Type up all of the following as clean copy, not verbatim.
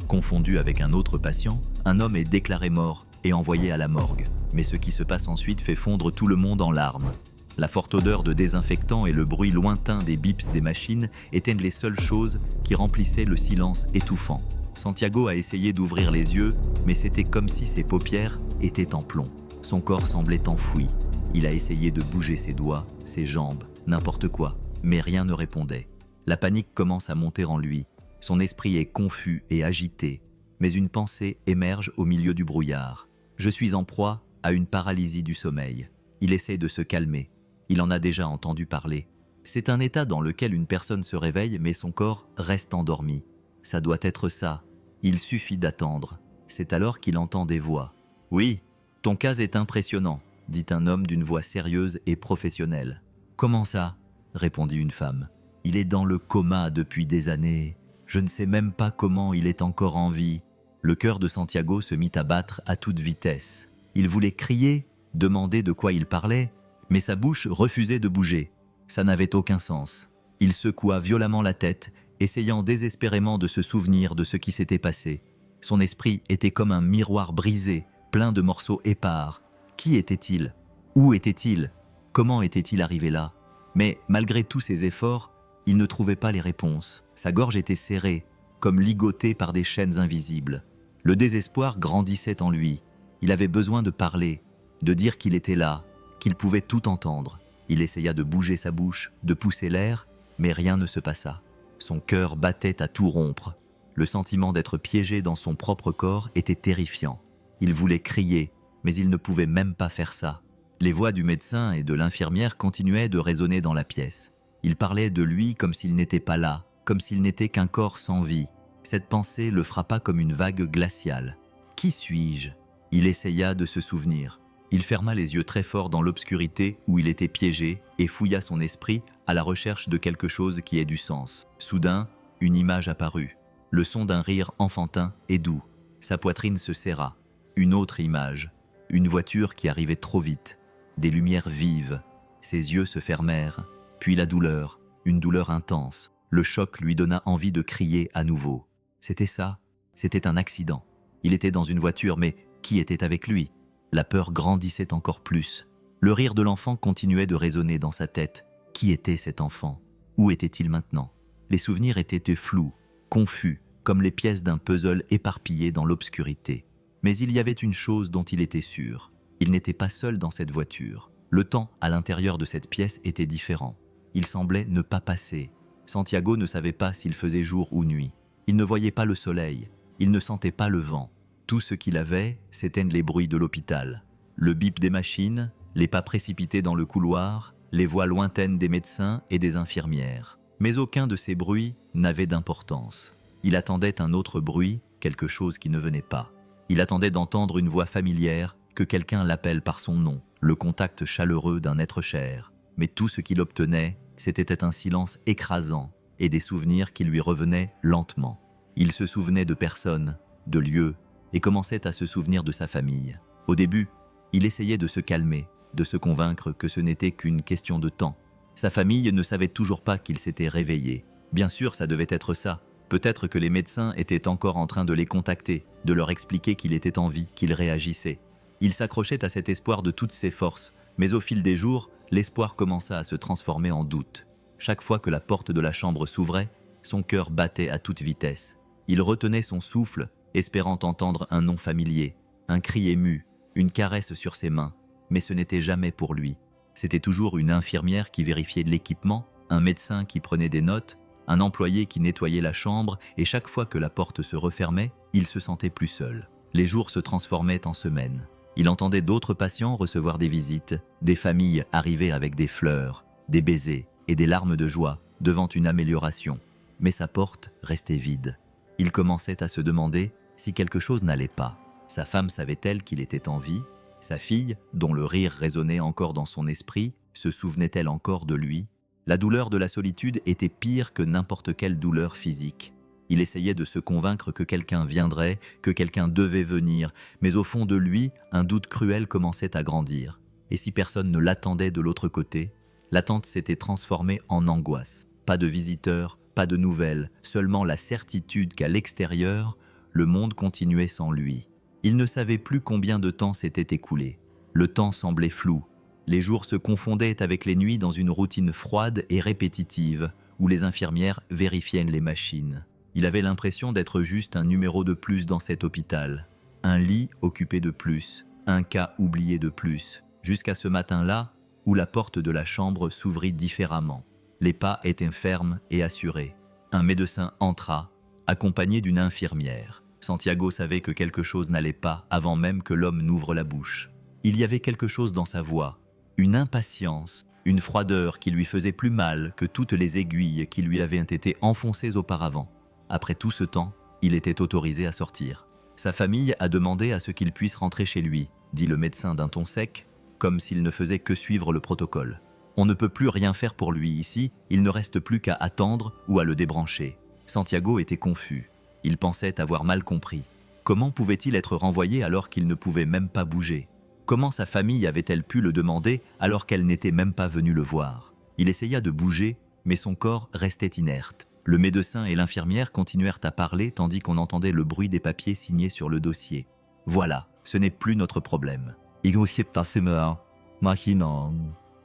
Confondu avec un autre patient, un homme est déclaré mort et envoyé à la morgue. Mais ce qui se passe ensuite fait fondre tout le monde en larmes. La forte odeur de désinfectant et le bruit lointain des bips des machines étaient les seules choses qui remplissaient le silence étouffant. Santiago a essayé d'ouvrir les yeux, mais c'était comme si ses paupières étaient en plomb. Son corps semblait enfoui. Il a essayé de bouger ses doigts, ses jambes, n'importe quoi, mais rien ne répondait. La panique commence à monter en lui. Son esprit est confus et agité, mais une pensée émerge au milieu du brouillard. Je suis en proie à une paralysie du sommeil. Il essaie de se calmer. Il en a déjà entendu parler. C'est un état dans lequel une personne se réveille, mais son corps reste endormi. Ça doit être ça. Il suffit d'attendre. C'est alors qu'il entend des voix. « Oui, ton cas est impressionnant », dit un homme d'une voix sérieuse et professionnelle. « Comment ça ?» répondit une femme. « Il est dans le coma depuis des années. Je ne sais même pas comment il est encore en vie. » Le cœur de Santiago se mit à battre à toute vitesse. Il voulait crier, demander de quoi il parlait, mais sa bouche refusait de bouger. Ça n'avait aucun sens. Il secoua violemment la tête, essayant désespérément de se souvenir de ce qui s'était passé. Son esprit était comme un miroir brisé, plein de morceaux épars. Qui était-il? Où était-il? Comment était-il arrivé là? Mais malgré tous ses efforts, il ne trouvait pas les réponses. Sa gorge était serrée, comme ligotée par des chaînes invisibles. Le désespoir grandissait en lui. Il avait besoin de parler, de dire qu'il était là, qu'il pouvait tout entendre. Il essaya de bouger sa bouche, de pousser l'air, mais rien ne se passa. Son cœur battait à tout rompre. Le sentiment d'être piégé dans son propre corps était terrifiant. Il voulait crier, mais il ne pouvait même pas faire ça. Les voix du médecin et de l'infirmière continuaient de résonner dans la pièce. Ils parlaient de lui comme s'il n'était pas là, comme s'il n'était qu'un corps sans vie. Cette pensée le frappa comme une vague glaciale. « Qui suis-je » Il essaya de se souvenir. Il ferma les yeux très fort dans l'obscurité où il était piégé et fouilla son esprit à la recherche de quelque chose qui ait du sens. Soudain, une image apparut. Le son d'un rire enfantin et doux. Sa poitrine se serra. Une autre image. Une voiture qui arrivait trop vite. Des lumières vives. Ses yeux se fermèrent. Puis la douleur, une douleur intense. Le choc lui donna envie de crier à nouveau. C'était ça. C'était un accident. Il était dans une voiture, mais qui était avec lui? La peur grandissait encore plus. Le rire de l'enfant continuait de résonner dans sa tête. Qui était cet enfant? Où était-il maintenant? Les souvenirs étaient flous, confus, comme les pièces d'un puzzle éparpillées dans l'obscurité. Mais il y avait une chose dont il était sûr. Il n'était pas seul dans cette voiture. Le temps à l'intérieur de cette pièce était différent. Il semblait ne pas passer. Santiago ne savait pas s'il faisait jour ou nuit. Il ne voyait pas le soleil. Il ne sentait pas le vent. Tout ce qu'il avait, c'étaient les bruits de l'hôpital. Le bip des machines, les pas précipités dans le couloir, les voix lointaines des médecins et des infirmières. Mais aucun de ces bruits n'avait d'importance. Il attendait un autre bruit, quelque chose qui ne venait pas. Il attendait d'entendre une voix familière, que quelqu'un l'appelle par son nom, le contact chaleureux d'un être cher. Mais tout ce qu'il obtenait, c'était un silence écrasant et des souvenirs qui lui revenaient lentement. Il se souvenait de personnes, de lieux, et commençait à se souvenir de sa famille. Au début, il essayait de se calmer, de se convaincre que ce n'était qu'une question de temps. Sa famille ne savait toujours pas qu'il s'était réveillé. Bien sûr, ça devait être ça. Peut-être que les médecins étaient encore en train de les contacter, de leur expliquer qu'il était en vie, qu'il réagissait. Il s'accrochait à cet espoir de toutes ses forces, mais au fil des jours, l'espoir commença à se transformer en doute. Chaque fois que la porte de la chambre s'ouvrait, son cœur battait à toute vitesse. Il retenait son souffle, espérant entendre un nom familier, un cri ému, une caresse sur ses mains, mais ce n'était jamais pour lui. C'était toujours une infirmière qui vérifiait l'équipement, un médecin qui prenait des notes, un employé qui nettoyait la chambre, et chaque fois que la porte se refermait, il se sentait plus seul. Les jours se transformaient en semaines. Il entendait d'autres patients recevoir des visites, des familles arriver avec des fleurs, des baisers et des larmes de joie devant une amélioration. Mais sa porte restait vide. Il commençait à se demander si quelque chose n'allait pas. Sa femme savait-elle qu'il était en vie? Sa fille, dont le rire résonnait encore dans son esprit, se souvenait-elle encore de lui? La douleur de la solitude était pire que n'importe quelle douleur physique. Il essayait de se convaincre que quelqu'un viendrait, que quelqu'un devait venir, mais au fond de lui, un doute cruel commençait à grandir. Et si personne ne l'attendait de l'autre côté? L'attente s'était transformée en angoisse. Pas de visiteurs, pas de nouvelles, seulement la certitude qu'à l'extérieur, le monde continuait sans lui. Il ne savait plus combien de temps s'était écoulé. Le temps semblait flou. Les jours se confondaient avec les nuits dans une routine froide et répétitive où les infirmières vérifiaient les machines. Il avait l'impression d'être juste un numéro de plus dans cet hôpital. Un lit occupé de plus, un cas oublié de plus, jusqu'à ce matin-là où la porte de la chambre s'ouvrit différemment. Les pas étaient fermes et assurés. Un médecin entra, accompagné d'une infirmière. Santiago savait que quelque chose n'allait pas avant même que l'homme n'ouvre la bouche. Il y avait quelque chose dans sa voix, une impatience, une froideur qui lui faisait plus mal que toutes les aiguilles qui lui avaient été enfoncées auparavant. Après tout ce temps, il était autorisé à sortir. Sa famille a demandé à ce qu'il puisse rentrer chez lui, dit le médecin d'un ton sec, comme s'il ne faisait que suivre le protocole. On ne peut plus rien faire pour lui ici, il ne reste plus qu'à attendre ou à le débrancher. Santiago était confus. Il pensait avoir mal compris. Comment pouvait-il être renvoyé alors qu'il ne pouvait même pas bouger ? Comment sa famille avait-elle pu le demander alors qu'elle n'était même pas venue le voir ? Il essaya de bouger, mais son corps restait inerte. Le médecin et l'infirmière continuèrent à parler tandis qu'on entendait le bruit des papiers signés sur le dossier. Voilà, ce n'est plus notre problème.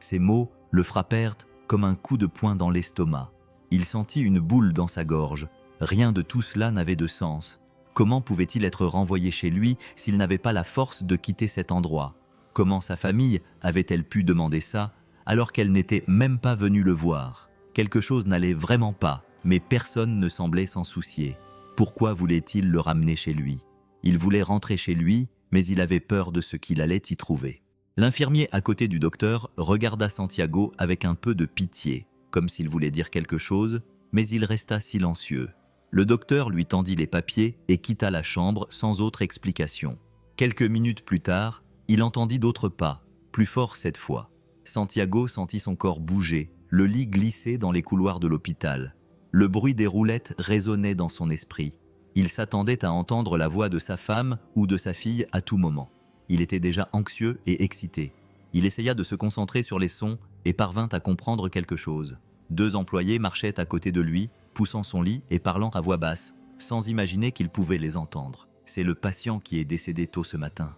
Ces mots le frappèrent comme un coup de poing dans l'estomac. Il sentit une boule dans sa gorge. Rien de tout cela n'avait de sens. Comment pouvait-il être renvoyé chez lui s'il n'avait pas la force de quitter cet endroit ? Comment sa famille avait-elle pu demander ça alors qu'elle n'était même pas venue le voir ? Quelque chose n'allait vraiment pas, mais personne ne semblait s'en soucier. Pourquoi voulait-il le ramener chez lui ? Il voulait rentrer chez lui, mais il avait peur de ce qu'il allait y trouver. L'infirmier à côté du docteur regarda Santiago avec un peu de pitié, comme s'il voulait dire quelque chose, mais il resta silencieux. Le docteur lui tendit les papiers et quitta la chambre sans autre explication. Quelques minutes plus tard, il entendit d'autres pas, plus forts cette fois. Santiago sentit son corps bouger, le lit glisser dans les couloirs de l'hôpital. Le bruit des roulettes résonnait dans son esprit. Il s'attendait à entendre la voix de sa femme ou de sa fille à tout moment. Il était déjà anxieux et excité. Il essaya de se concentrer sur les sons et parvint à comprendre quelque chose. 2 employés marchaient à côté de lui, poussant son lit et parlant à voix basse, sans imaginer qu'il pouvait les entendre. C'est le patient qui est décédé tôt ce matin.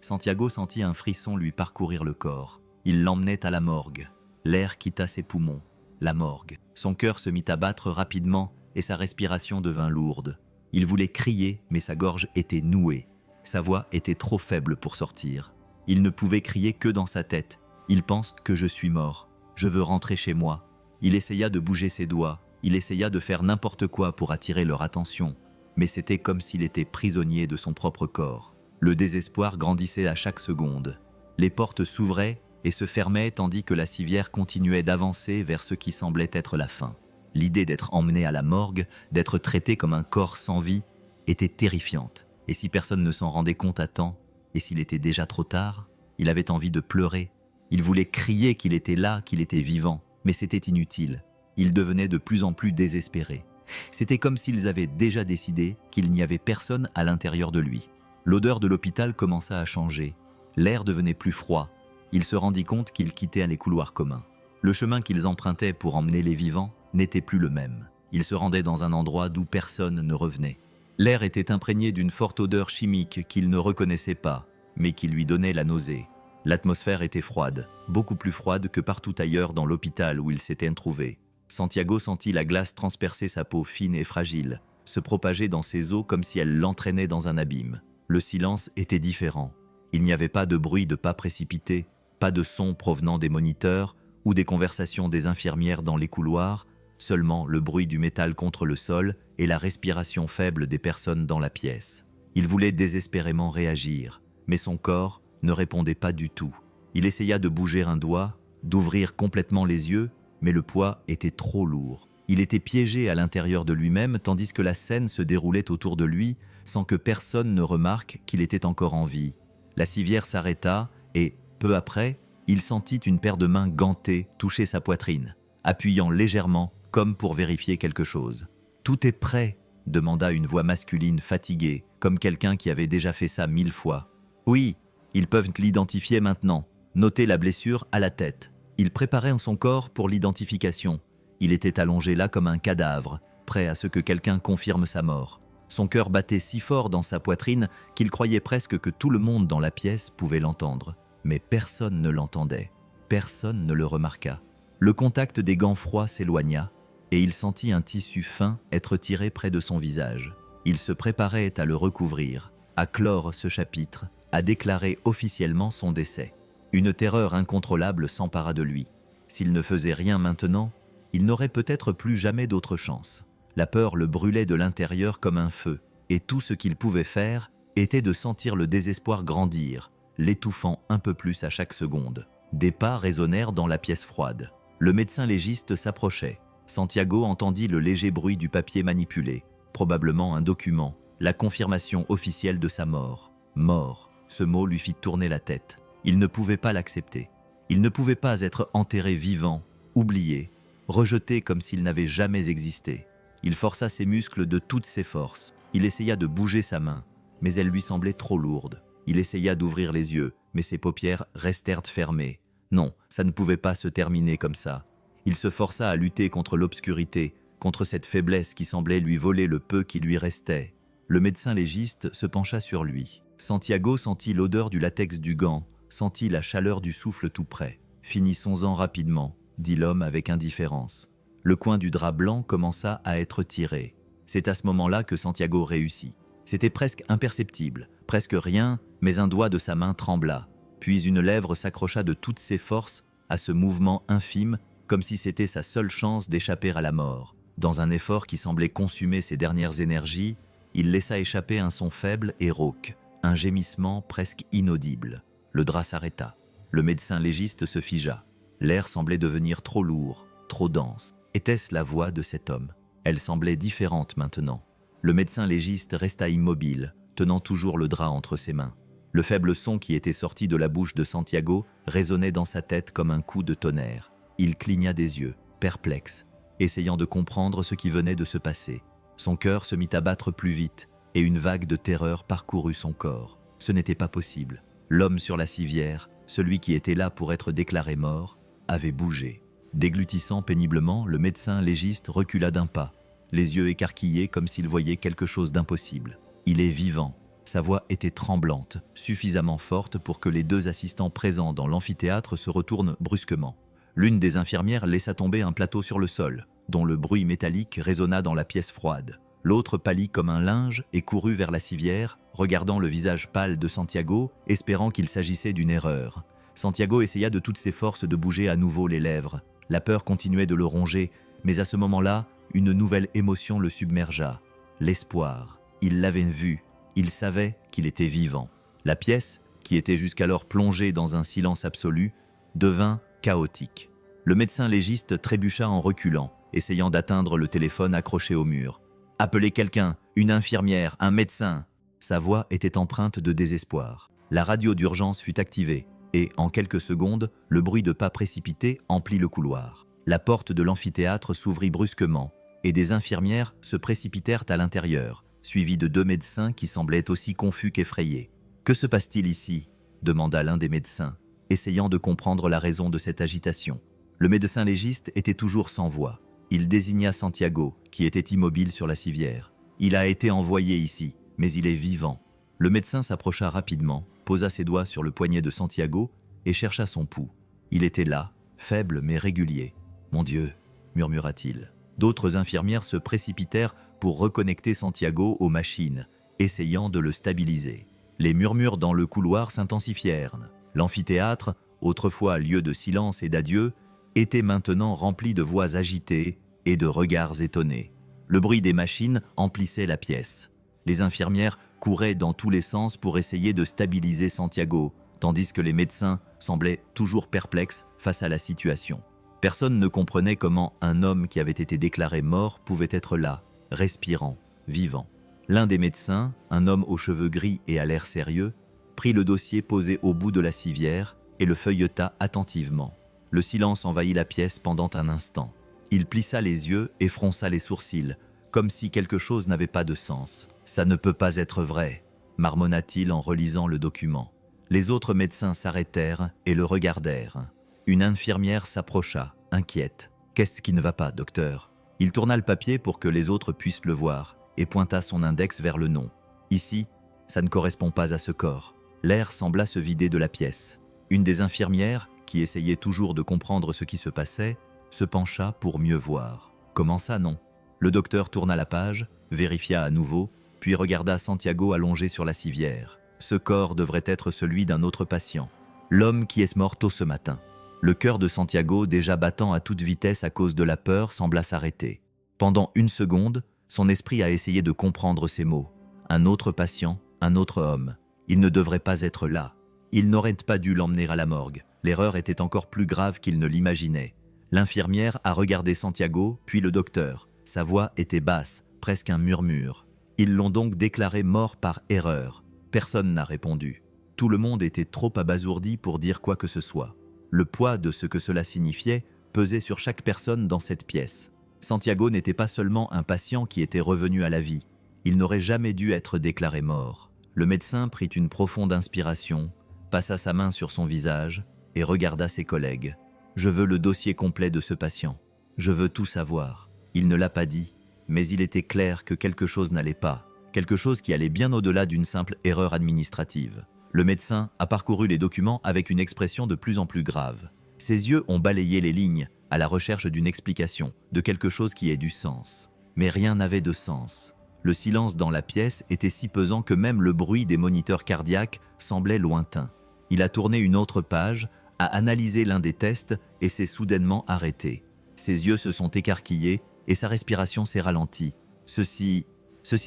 Santiago sentit un frisson lui parcourir le corps. Il l'emmenait à la morgue. L'air quitta ses poumons. La morgue. Son cœur se mit à battre rapidement et sa respiration devint lourde. Il voulait crier, mais sa gorge était nouée. Sa voix était trop faible pour sortir. Il ne pouvait crier que dans sa tête. Il pense que je suis mort. Je veux rentrer chez moi. Il essaya de bouger ses doigts. Il essaya de faire n'importe quoi pour attirer leur attention. Mais c'était comme s'il était prisonnier de son propre corps. Le désespoir grandissait à chaque seconde. Les portes s'ouvraient et se fermaient tandis que la civière continuait d'avancer vers ce qui semblait être la fin. L'idée d'être emmené à la morgue, d'être traité comme un corps sans vie, était terrifiante. Et si personne ne s'en rendait compte à temps, et s'il était déjà trop tard, il avait envie de pleurer. Il voulait crier qu'il était là, qu'il était vivant, mais c'était inutile. Il devenait de plus en plus désespéré. C'était comme s'ils avaient déjà décidé qu'il n'y avait personne à l'intérieur de lui. L'odeur de l'hôpital commença à changer. L'air devenait plus froid. Il se rendit compte qu'ils quittaient les couloirs communs. Le chemin qu'ils empruntaient pour emmener les vivants n'était plus le même. Ils se rendaient dans un endroit d'où personne ne revenait. L'air était imprégné d'une forte odeur chimique qu'il ne reconnaissait pas, mais qui lui donnait la nausée. L'atmosphère était froide, beaucoup plus froide que partout ailleurs dans l'hôpital où il s'était trouvé. Santiago sentit la glace transpercer sa peau fine et fragile, se propager dans ses os comme si elle l'entraînait dans un abîme. Le silence était différent. Il n'y avait pas de bruit de pas précipités, pas de son provenant des moniteurs ou des conversations des infirmières dans les couloirs, seulement le bruit du métal contre le sol et la respiration faible des personnes dans la pièce. Il voulait désespérément réagir, mais son corps ne répondait pas du tout. Il essaya de bouger un doigt, d'ouvrir complètement les yeux, mais le poids était trop lourd. Il était piégé à l'intérieur de lui-même tandis que la scène se déroulait autour de lui sans que personne ne remarque qu'il était encore en vie. La civière s'arrêta et, peu après, il sentit une paire de mains gantées toucher sa poitrine, appuyant légèrement comme pour vérifier quelque chose. « Tout est prêt ?» demanda une voix masculine fatiguée, comme quelqu'un qui avait déjà fait ça 1000 fois. « Oui, ils peuvent l'identifier maintenant. Notez la blessure à la tête. » Il préparait son corps pour l'identification. Il était allongé là comme un cadavre, prêt à ce que quelqu'un confirme sa mort. Son cœur battait si fort dans sa poitrine qu'il croyait presque que tout le monde dans la pièce pouvait l'entendre. Mais personne ne l'entendait, personne ne le remarqua. Le contact des gants froids s'éloigna et il sentit un tissu fin être tiré près de son visage. Il se préparait à le recouvrir, à clore ce chapitre, à déclarer officiellement son décès. Une terreur incontrôlable s'empara de lui. S'il ne faisait rien maintenant, il n'aurait peut-être plus jamais d'autre chance. La peur le brûlait de l'intérieur comme un feu, et tout ce qu'il pouvait faire était de sentir le désespoir grandir, l'étouffant un peu plus à chaque seconde. Des pas résonnèrent dans la pièce froide. Le médecin légiste s'approchait. Santiago entendit le léger bruit du papier manipulé, probablement un document, la confirmation officielle de sa mort. Mort, ce mot lui fit tourner la tête. Il ne pouvait pas l'accepter. Il ne pouvait pas être enterré vivant, oublié, rejeté comme s'il n'avait jamais existé. Il força ses muscles de toutes ses forces. Il essaya de bouger sa main, mais elle lui semblait trop lourde. Il essaya d'ouvrir les yeux, mais ses paupières restèrent fermées. Non, ça ne pouvait pas se terminer comme ça. Il se força à lutter contre l'obscurité, contre cette faiblesse qui semblait lui voler le peu qui lui restait. Le médecin légiste se pencha sur lui. Santiago sentit l'odeur du latex du gant, sentit la chaleur du souffle tout près. « Finissons-en rapidement », dit l'homme avec indifférence. Le coin du drap blanc commença à être tiré. C'est à ce moment-là que Santiago réussit. C'était presque imperceptible, presque rien, mais un doigt de sa main trembla. Puis une lèvre s'accrocha de toutes ses forces à ce mouvement infime, comme si c'était sa seule chance d'échapper à la mort. Dans un effort qui semblait consumer ses dernières énergies, il laissa échapper un son faible et rauque, un gémissement presque inaudible. Le drap s'arrêta. Le médecin légiste se figea. L'air semblait devenir trop lourd, trop dense. Était-ce la voix de cet homme? Elle semblait différente maintenant. Le médecin légiste resta immobile, tenant toujours le drap entre ses mains. Le faible son qui était sorti de la bouche de Santiago résonnait dans sa tête comme un coup de tonnerre. Il cligna des yeux, perplexe, essayant de comprendre ce qui venait de se passer. Son cœur se mit à battre plus vite et une vague de terreur parcourut son corps. Ce n'était pas possible. L'homme sur la civière, celui qui était là pour être déclaré mort, avait bougé. Déglutissant péniblement, le médecin légiste recula d'un pas, les yeux écarquillés comme s'il voyait quelque chose d'impossible. Il est vivant. Sa voix était tremblante, suffisamment forte pour que les deux assistants présents dans l'amphithéâtre se retournent brusquement. L'une des infirmières laissa tomber un plateau sur le sol, dont le bruit métallique résonna dans la pièce froide. L'autre pâlit comme un linge et courut vers la civière, regardant le visage pâle de Santiago, espérant qu'il s'agissait d'une erreur. Santiago essaya de toutes ses forces de bouger à nouveau les lèvres. La peur continuait de le ronger, mais à ce moment-là, une nouvelle émotion le submergea. L'espoir. Il l'avait vu. Il savait qu'il était vivant. La pièce, qui était jusqu'alors plongée dans un silence absolu, devint chaotique. Le médecin légiste trébucha en reculant, essayant d'atteindre le téléphone accroché au mur. « Appelez quelqu'un, une infirmière, un médecin !» Sa voix était empreinte de désespoir. La radio d'urgence fut activée et, en quelques secondes, le bruit de pas précipités emplit le couloir. La porte de l'amphithéâtre s'ouvrit brusquement et des infirmières se précipitèrent à l'intérieur, suivies de deux médecins qui semblaient aussi confus qu'effrayés. « Que se passe-t-il ici ?» demanda l'un des médecins, essayant de comprendre la raison de cette agitation. Le médecin légiste était toujours sans voix. Il désigna Santiago, qui était immobile sur la civière. « Il a été envoyé ici, mais il est vivant. » Le médecin s'approcha rapidement, posa ses doigts sur le poignet de Santiago et chercha son pouls. Il était là, faible mais régulier. « Mon Dieu !» murmura-t-il. D'autres infirmières se précipitèrent pour reconnecter Santiago aux machines, essayant de le stabiliser. Les murmures dans le couloir s'intensifièrent. L'amphithéâtre, autrefois lieu de silence et d'adieu, était maintenant rempli de voix agitées et de regards étonnés. Le bruit des machines emplissait la pièce. Les infirmières couraient dans tous les sens pour essayer de stabiliser Santiago, tandis que les médecins semblaient toujours perplexes face à la situation. Personne ne comprenait comment un homme qui avait été déclaré mort pouvait être là, respirant, vivant. L'un des médecins, un homme aux cheveux gris et à l'air sérieux, prit le dossier posé au bout de la civière et le feuilleta attentivement. Le silence envahit la pièce pendant un instant. Il plissa les yeux et fronça les sourcils, comme si quelque chose n'avait pas de sens. « Ça ne peut pas être vrai », marmonna-t-il en relisant le document. Les autres médecins s'arrêtèrent et le regardèrent. Une infirmière s'approcha, inquiète. « Qu'est-ce qui ne va pas, docteur ?» Il tourna le papier pour que les autres puissent le voir et pointa son index vers le nom. Ici, ça ne correspond pas à ce corps. L'air sembla se vider de la pièce. Une des infirmières, qui essayait toujours de comprendre ce qui se passait, se pencha pour mieux voir. Comment ça, non? Le docteur tourna la page, vérifia à nouveau, puis regarda Santiago allongé sur la civière. Ce corps devrait être celui d'un autre patient. L'homme qui est mort tôt ce matin. Le cœur de Santiago, déjà battant à toute vitesse à cause de la peur, sembla s'arrêter. Pendant une seconde, son esprit a essayé de comprendre ces mots. Un autre patient, un autre homme. Il ne devrait pas être là. Il n'aurait pas dû l'emmener à la morgue. L'erreur était encore plus grave qu'il ne l'imaginait. L'infirmière a regardé Santiago, puis le docteur. Sa voix était basse, presque un murmure. Ils l'ont donc déclaré mort par erreur. Personne n'a répondu. Tout le monde était trop abasourdi pour dire quoi que ce soit. Le poids de ce que cela signifiait pesait sur chaque personne dans cette pièce. Santiago n'était pas seulement un patient qui était revenu à la vie. Il n'aurait jamais dû être déclaré mort. Le médecin prit une profonde inspiration, passa sa main sur son visage et regarda ses collègues. « Je veux le dossier complet de ce patient. Je veux tout savoir. » Il ne l'a pas dit, mais il était clair que quelque chose n'allait pas, quelque chose qui allait bien au-delà d'une simple erreur administrative. Le médecin a parcouru les documents avec une expression de plus en plus grave. Ses yeux ont balayé les lignes, à la recherche d'une explication, de quelque chose qui ait du sens. Mais rien n'avait de sens. Le silence dans la pièce était si pesant que même le bruit des moniteurs cardiaques semblait lointain. Il a tourné une autre page, a analysé l'un des tests et s'est soudainement arrêté. Ses yeux se sont écarquillés et sa respiration s'est ralentie. Ceci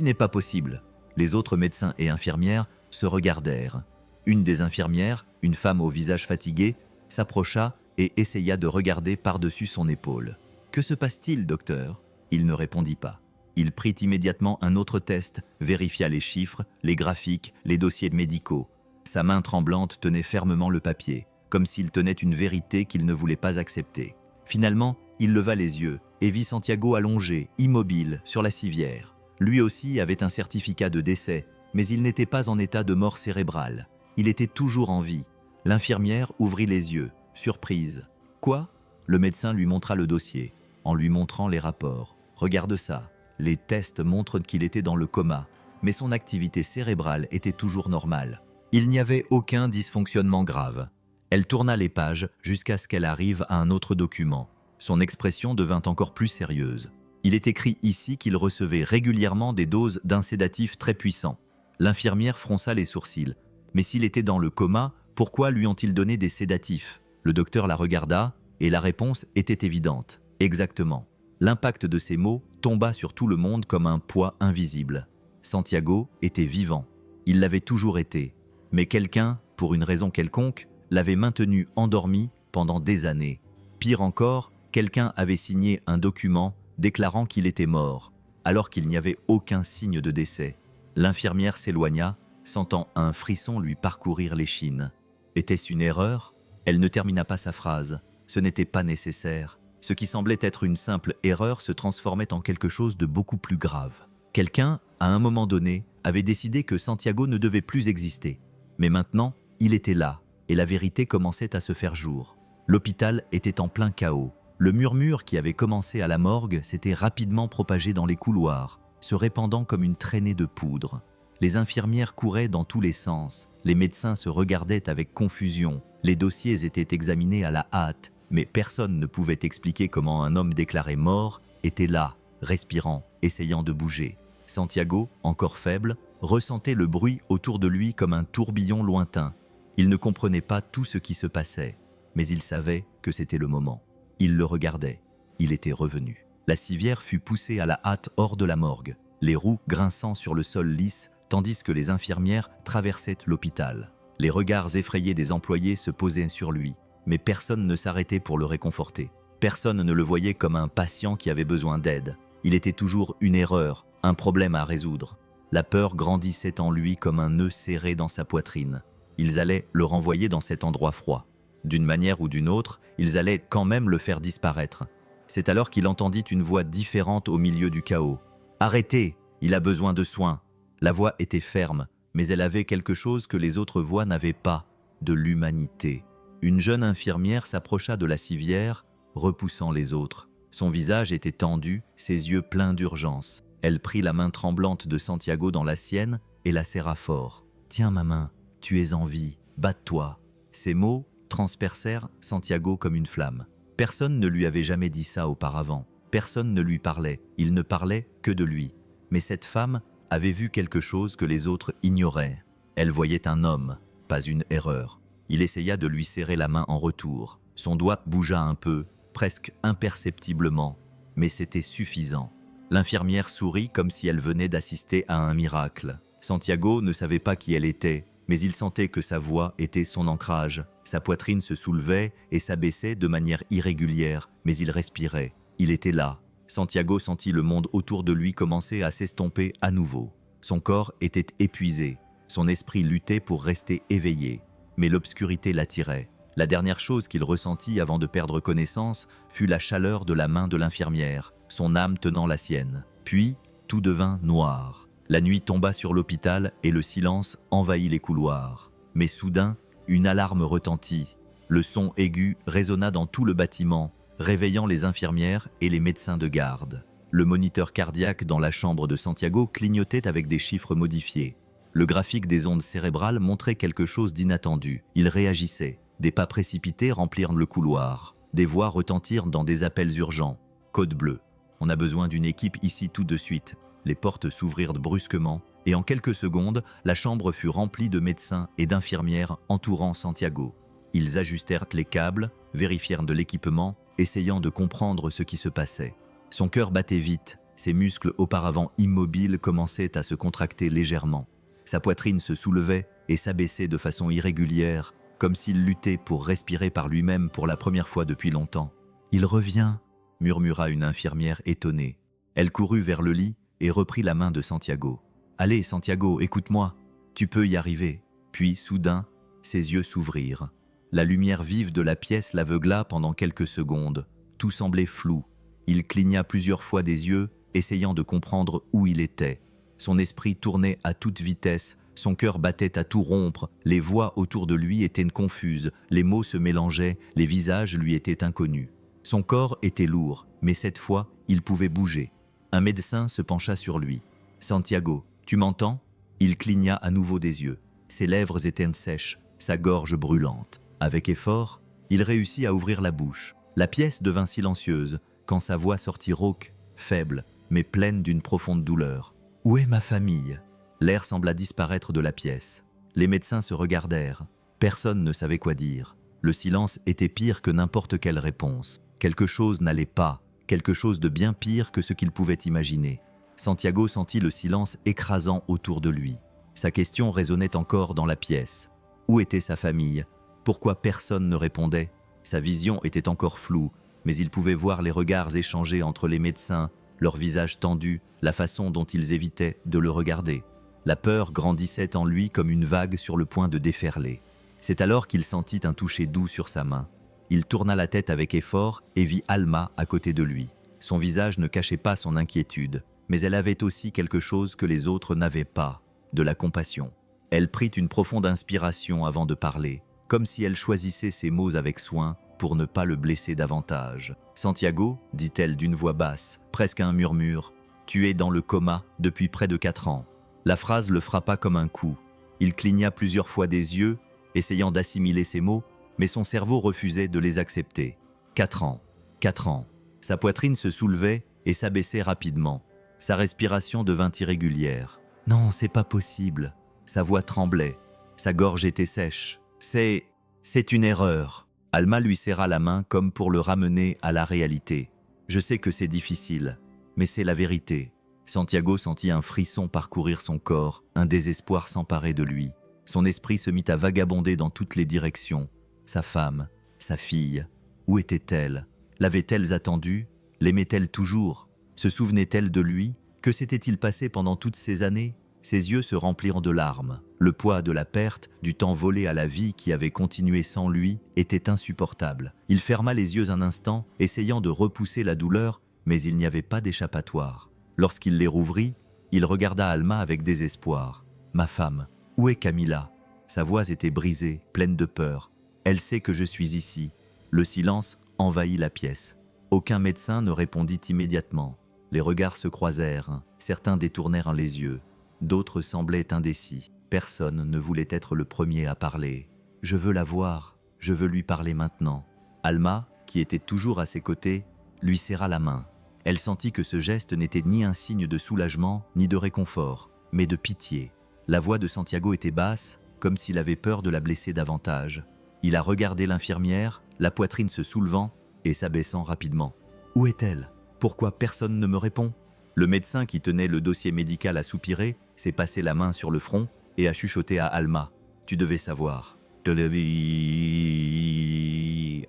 n'est pas possible. Les autres médecins et infirmières se regardèrent. Une des infirmières, une femme au visage fatigué, s'approcha et essaya de regarder par-dessus son épaule. « Que se passe-t-il, docteur ?» Il ne répondit pas. Il prit immédiatement un autre test, vérifia les chiffres, les graphiques, les dossiers médicaux. Sa main tremblante tenait fermement le papier, comme s'il tenait une vérité qu'il ne voulait pas accepter. Finalement, il leva les yeux et vit Santiago allongé, immobile, sur la civière. Lui aussi avait un certificat de décès, mais il n'était pas en état de mort cérébrale. Il était toujours en vie. L'infirmière ouvrit les yeux, surprise. « Quoi ?» Le médecin lui montra le dossier, en lui montrant les rapports. « Regarde ça. Les tests montrent qu'il était dans le coma, mais son activité cérébrale était toujours normale. Il n'y avait aucun dysfonctionnement grave. » Elle tourna les pages jusqu'à ce qu'elle arrive à un autre document. Son expression devint encore plus sérieuse. Il est écrit ici qu'il recevait régulièrement des doses d'un sédatif très puissant. L'infirmière fronça les sourcils. Mais s'il était dans le coma, pourquoi lui ont-ils donné des sédatifs? Le docteur la regarda et la réponse était évidente. Exactement. L'impact de ces mots tomba sur tout le monde comme un poids invisible. Santiago était vivant. Il l'avait toujours été. Mais quelqu'un, pour une raison quelconque, l'avait maintenu endormi pendant des années. Pire encore, quelqu'un avait signé un document déclarant qu'il était mort, alors qu'il n'y avait aucun signe de décès. L'infirmière s'éloigna, sentant un frisson lui parcourir l'échine. Était-ce une erreur? Elle ne termina pas sa phrase. Ce n'était pas nécessaire. Ce qui semblait être une simple erreur se transformait en quelque chose de beaucoup plus grave. Quelqu'un, à un moment donné, avait décidé que Santiago ne devait plus exister. Mais maintenant, il était là, et la vérité commençait à se faire jour. L'hôpital était en plein chaos. Le murmure qui avait commencé à la morgue s'était rapidement propagé dans les couloirs, se répandant comme une traînée de poudre. Les infirmières couraient dans tous les sens, les médecins se regardaient avec confusion, les dossiers étaient examinés à la hâte, mais personne ne pouvait expliquer comment un homme déclaré mort était là, respirant, essayant de bouger. Santiago, encore faible, ressentait le bruit autour de lui comme un tourbillon lointain. Il ne comprenait pas tout ce qui se passait, mais il savait que c'était le moment. Il le regardait. Il était revenu. La civière fut poussée à la hâte hors de la morgue, les roues grinçant sur le sol lisse, tandis que les infirmières traversaient l'hôpital. Les regards effrayés des employés se posaient sur lui, mais personne ne s'arrêtait pour le réconforter. Personne ne le voyait comme un patient qui avait besoin d'aide. Il était toujours une erreur, un problème à résoudre. La peur grandissait en lui comme un nœud serré dans sa poitrine. Ils allaient le renvoyer dans cet endroit froid. D'une manière ou d'une autre, ils allaient quand même le faire disparaître. C'est alors qu'il entendit une voix différente au milieu du chaos. « Arrêtez, il a besoin de soins !» La voix était ferme, mais elle avait quelque chose que les autres voix n'avaient pas, de l'humanité. Une jeune infirmière s'approcha de la civière, repoussant les autres. Son visage était tendu, ses yeux pleins d'urgence. Elle prit la main tremblante de Santiago dans la sienne et la serra fort. « Tiens ma main, tu es en vie, batte-toi !» Ces mots transpercèrent Santiago comme une flamme. Personne ne lui avait jamais dit ça auparavant. Personne ne lui parlait, il ne parlait que de lui. Mais cette femme avait vu quelque chose que les autres ignoraient. Elle voyait un homme, pas une erreur. Il essaya de lui serrer la main en retour. Son doigt bougea un peu, presque imperceptiblement, mais c'était suffisant. L'infirmière sourit comme si elle venait d'assister à un miracle. Santiago ne savait pas qui elle était, mais il sentait que sa voix était son ancrage. Sa poitrine se soulevait et s'abaissait de manière irrégulière, mais il respirait. Il était là. Santiago sentit le monde autour de lui commencer à s'estomper à nouveau. Son corps était épuisé. Son esprit luttait pour rester éveillé. Mais l'obscurité l'attirait. La dernière chose qu'il ressentit avant de perdre connaissance fut la chaleur de la main de l'infirmière, son âme tenant la sienne. Puis, tout devint noir. La nuit tomba sur l'hôpital et le silence envahit les couloirs. Mais soudain, une alarme retentit. Le son aigu résonna dans tout le bâtiment, réveillant les infirmières et les médecins de garde. Le moniteur cardiaque dans la chambre de Santiago clignotait avec des chiffres modifiés. Le graphique des ondes cérébrales montrait quelque chose d'inattendu. Il réagissait. Des pas précipités remplirent le couloir. Des voix retentirent dans des appels urgents. Code bleu. On a besoin d'une équipe ici tout de suite. Les portes s'ouvrirent brusquement et en quelques secondes, la chambre fut remplie de médecins et d'infirmières entourant Santiago. Ils ajustèrent les câbles, vérifièrent de l'équipement, essayant de comprendre ce qui se passait. Son cœur battait vite. Ses muscles auparavant immobiles commençaient à se contracter légèrement. Sa poitrine se soulevait et s'abaissait de façon irrégulière, comme s'il luttait pour respirer par lui-même pour la première fois depuis longtemps. « Il revient !» murmura une infirmière étonnée. Elle courut vers le lit et reprit la main de Santiago. « Allez, Santiago, écoute-moi, tu peux y arriver. » Puis, soudain, ses yeux s'ouvrirent. La lumière vive de la pièce l'aveugla pendant quelques secondes. Tout semblait flou. Il cligna plusieurs fois des yeux, essayant de comprendre où il était. Son esprit tournait à toute vitesse, son cœur battait à tout rompre, les voix autour de lui étaient confuses, les mots se mélangeaient, les visages lui étaient inconnus. Son corps était lourd, mais cette fois, il pouvait bouger. Un médecin se pencha sur lui. « Santiago, tu m'entends ?» Il cligna à nouveau des yeux. Ses lèvres étaient sèches, sa gorge brûlante. Avec effort, il réussit à ouvrir la bouche. La pièce devint silencieuse, quand sa voix sortit rauque, faible, mais pleine d'une profonde douleur. « Où est ma famille ?» L'air sembla disparaître de la pièce. Les médecins se regardèrent. Personne ne savait quoi dire. Le silence était pire que n'importe quelle réponse. Quelque chose n'allait pas, quelque chose de bien pire que ce qu'il pouvait imaginer. Santiago sentit le silence écrasant autour de lui. Sa question résonnait encore dans la pièce. Où était sa famille? Pourquoi personne ne répondait? Sa vision était encore floue, mais il pouvait voir les regards échangés entre les médecins, leurs visages tendus, la façon dont ils évitaient de le regarder. La peur grandissait en lui comme une vague sur le point de déferler. C'est alors qu'il sentit un toucher doux sur sa main. Il tourna la tête avec effort et vit Alma à côté de lui. Son visage ne cachait pas son inquiétude, mais elle avait aussi quelque chose que les autres n'avaient pas, de la compassion. Elle prit une profonde inspiration avant de parler, comme si elle choisissait ses mots avec soin pour ne pas le blesser davantage. « Santiago, dit-elle d'une voix basse, presque un murmure, tu es dans le coma depuis près de 4 ans. » La phrase le frappa comme un coup. Il cligna plusieurs fois des yeux, essayant d'assimiler ces mots, mais son cerveau refusait de les accepter. 4 ans, 4 ans. Sa poitrine se soulevait et s'abaissait rapidement. Sa respiration devint irrégulière. « Non, c'est pas possible. » Sa voix tremblait. Sa gorge était sèche. « C'est une erreur. » Alma lui serra la main comme pour le ramener à la réalité. « Je sais que c'est difficile, mais c'est la vérité. » Santiago sentit un frisson parcourir son corps, un désespoir s'emparer de lui. Son esprit se mit à vagabonder dans toutes les directions. Sa femme, sa fille, où était-elle? L'avait-elle attendue? L'aimait-elle toujours? Se souvenait-elle de lui? Que s'était-il passé pendant toutes ces années? Ses yeux se remplirent de larmes. Le poids de la perte, du temps volé à la vie qui avait continué sans lui, était insupportable. Il ferma les yeux un instant, essayant de repousser la douleur, mais il n'y avait pas d'échappatoire. Lorsqu'il les rouvrit, il regarda Alma avec désespoir. « Ma femme, où est Camila ?» Sa voix était brisée, pleine de peur. « Elle sait que je suis ici. » Le silence envahit la pièce. Aucun médecin ne répondit immédiatement. Les regards se croisèrent, certains détournèrent les yeux, d'autres semblaient indécis. Personne ne voulait être le premier à parler. « Je veux la voir, je veux lui parler maintenant. » Alma, qui était toujours à ses côtés, lui serra la main. Elle sentit que ce geste n'était ni un signe de soulagement ni de réconfort, mais de pitié. La voix de Santiago était basse, comme s'il avait peur de la blesser davantage. Il a regardé l'infirmière, la poitrine se soulevant et s'abaissant rapidement. « Où est-elle? Pourquoi personne ne me répond ?» Le médecin qui tenait le dossier médical a soupiré, s'est passé la main sur le front et a chuchoté à Alma. « Tu devais savoir. »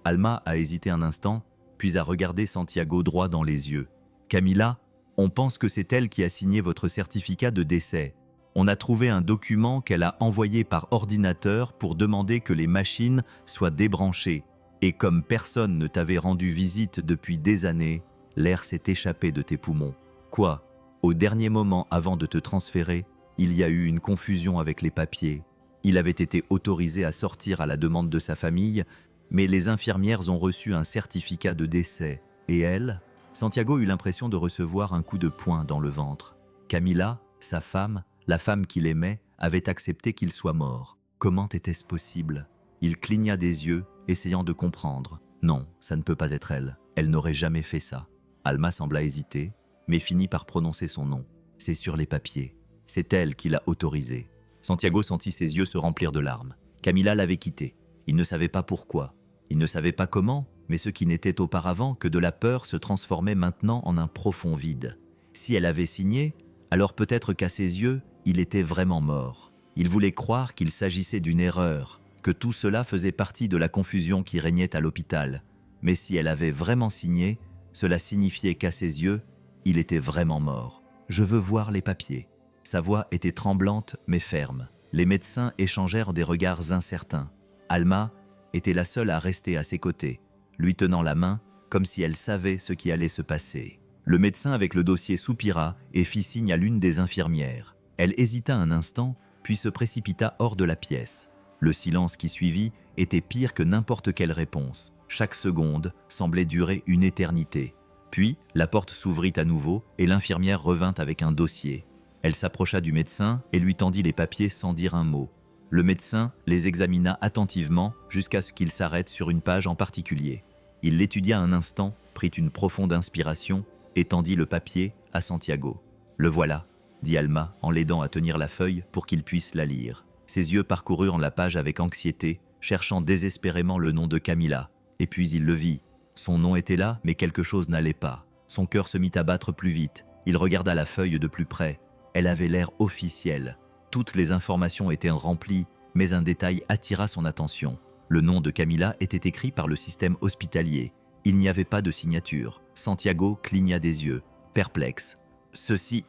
Alma a hésité un instant, puis a regardé Santiago droit dans les yeux. « Camila, on pense que c'est elle qui a signé votre certificat de décès. On a trouvé un document qu'elle a envoyé par ordinateur pour demander que les machines soient débranchées. Et comme personne ne t'avait rendu visite depuis des années, l'air s'est échappé de tes poumons. Quoi? Au dernier moment avant de te transférer, il y a eu une confusion avec les papiers. Il avait été autorisé à sortir à la demande de sa famille, mais les infirmières ont reçu un certificat de décès. Et elle? Santiago eut l'impression de recevoir un coup de poing dans le ventre. Camila, sa femme, la femme qu'il aimait, avait accepté qu'il soit mort. Comment était-ce possible? Il cligna des yeux, essayant de comprendre. Non, ça ne peut pas être elle. Elle n'aurait jamais fait ça. Alma sembla hésiter, mais finit par prononcer son nom. C'est sur les papiers. C'est elle qui l'a autorisé. Santiago sentit ses yeux se remplir de larmes. Camila l'avait quitté. Il ne savait pas pourquoi. Il ne savait pas comment, mais ce qui n'était auparavant que de la peur se transformait maintenant en un profond vide. Si elle avait signé, alors peut-être qu'à ses yeux, il était vraiment mort. Il voulait croire qu'il s'agissait d'une erreur, que tout cela faisait partie de la confusion qui régnait à l'hôpital. Mais si elle avait vraiment signé, cela signifiait qu'à ses yeux, il était vraiment mort. « Je veux voir les papiers. » Sa voix était tremblante mais ferme. Les médecins échangèrent des regards incertains. Alma était la seule à rester à ses côtés, lui tenant la main comme si elle savait ce qui allait se passer. Le médecin avec le dossier soupira et fit signe à l'une des infirmières. Elle hésita un instant, puis se précipita hors de la pièce. Le silence qui suivit était pire que n'importe quelle réponse. Chaque seconde semblait durer une éternité. Puis, la porte s'ouvrit à nouveau et l'infirmière revint avec un dossier. Elle s'approcha du médecin et lui tendit les papiers sans dire un mot. Le médecin les examina attentivement jusqu'à ce qu'il s'arrête sur une page en particulier. Il l'étudia un instant, prit une profonde inspiration et tendit le papier à Santiago. « Le voilà », dit Alma en l'aidant à tenir la feuille pour qu'il puisse la lire. Ses yeux parcoururent la page avec anxiété, cherchant désespérément le nom de Camila. Et puis il le vit. Son nom était là, mais quelque chose n'allait pas. Son cœur se mit à battre plus vite. Il regarda la feuille de plus près. Elle avait l'air officielle. Toutes les informations étaient remplies, mais un détail attira son attention. Le nom de Camila était écrit par le système hospitalier. Il n'y avait pas de signature. Santiago cligna des yeux, perplexe. « Ceci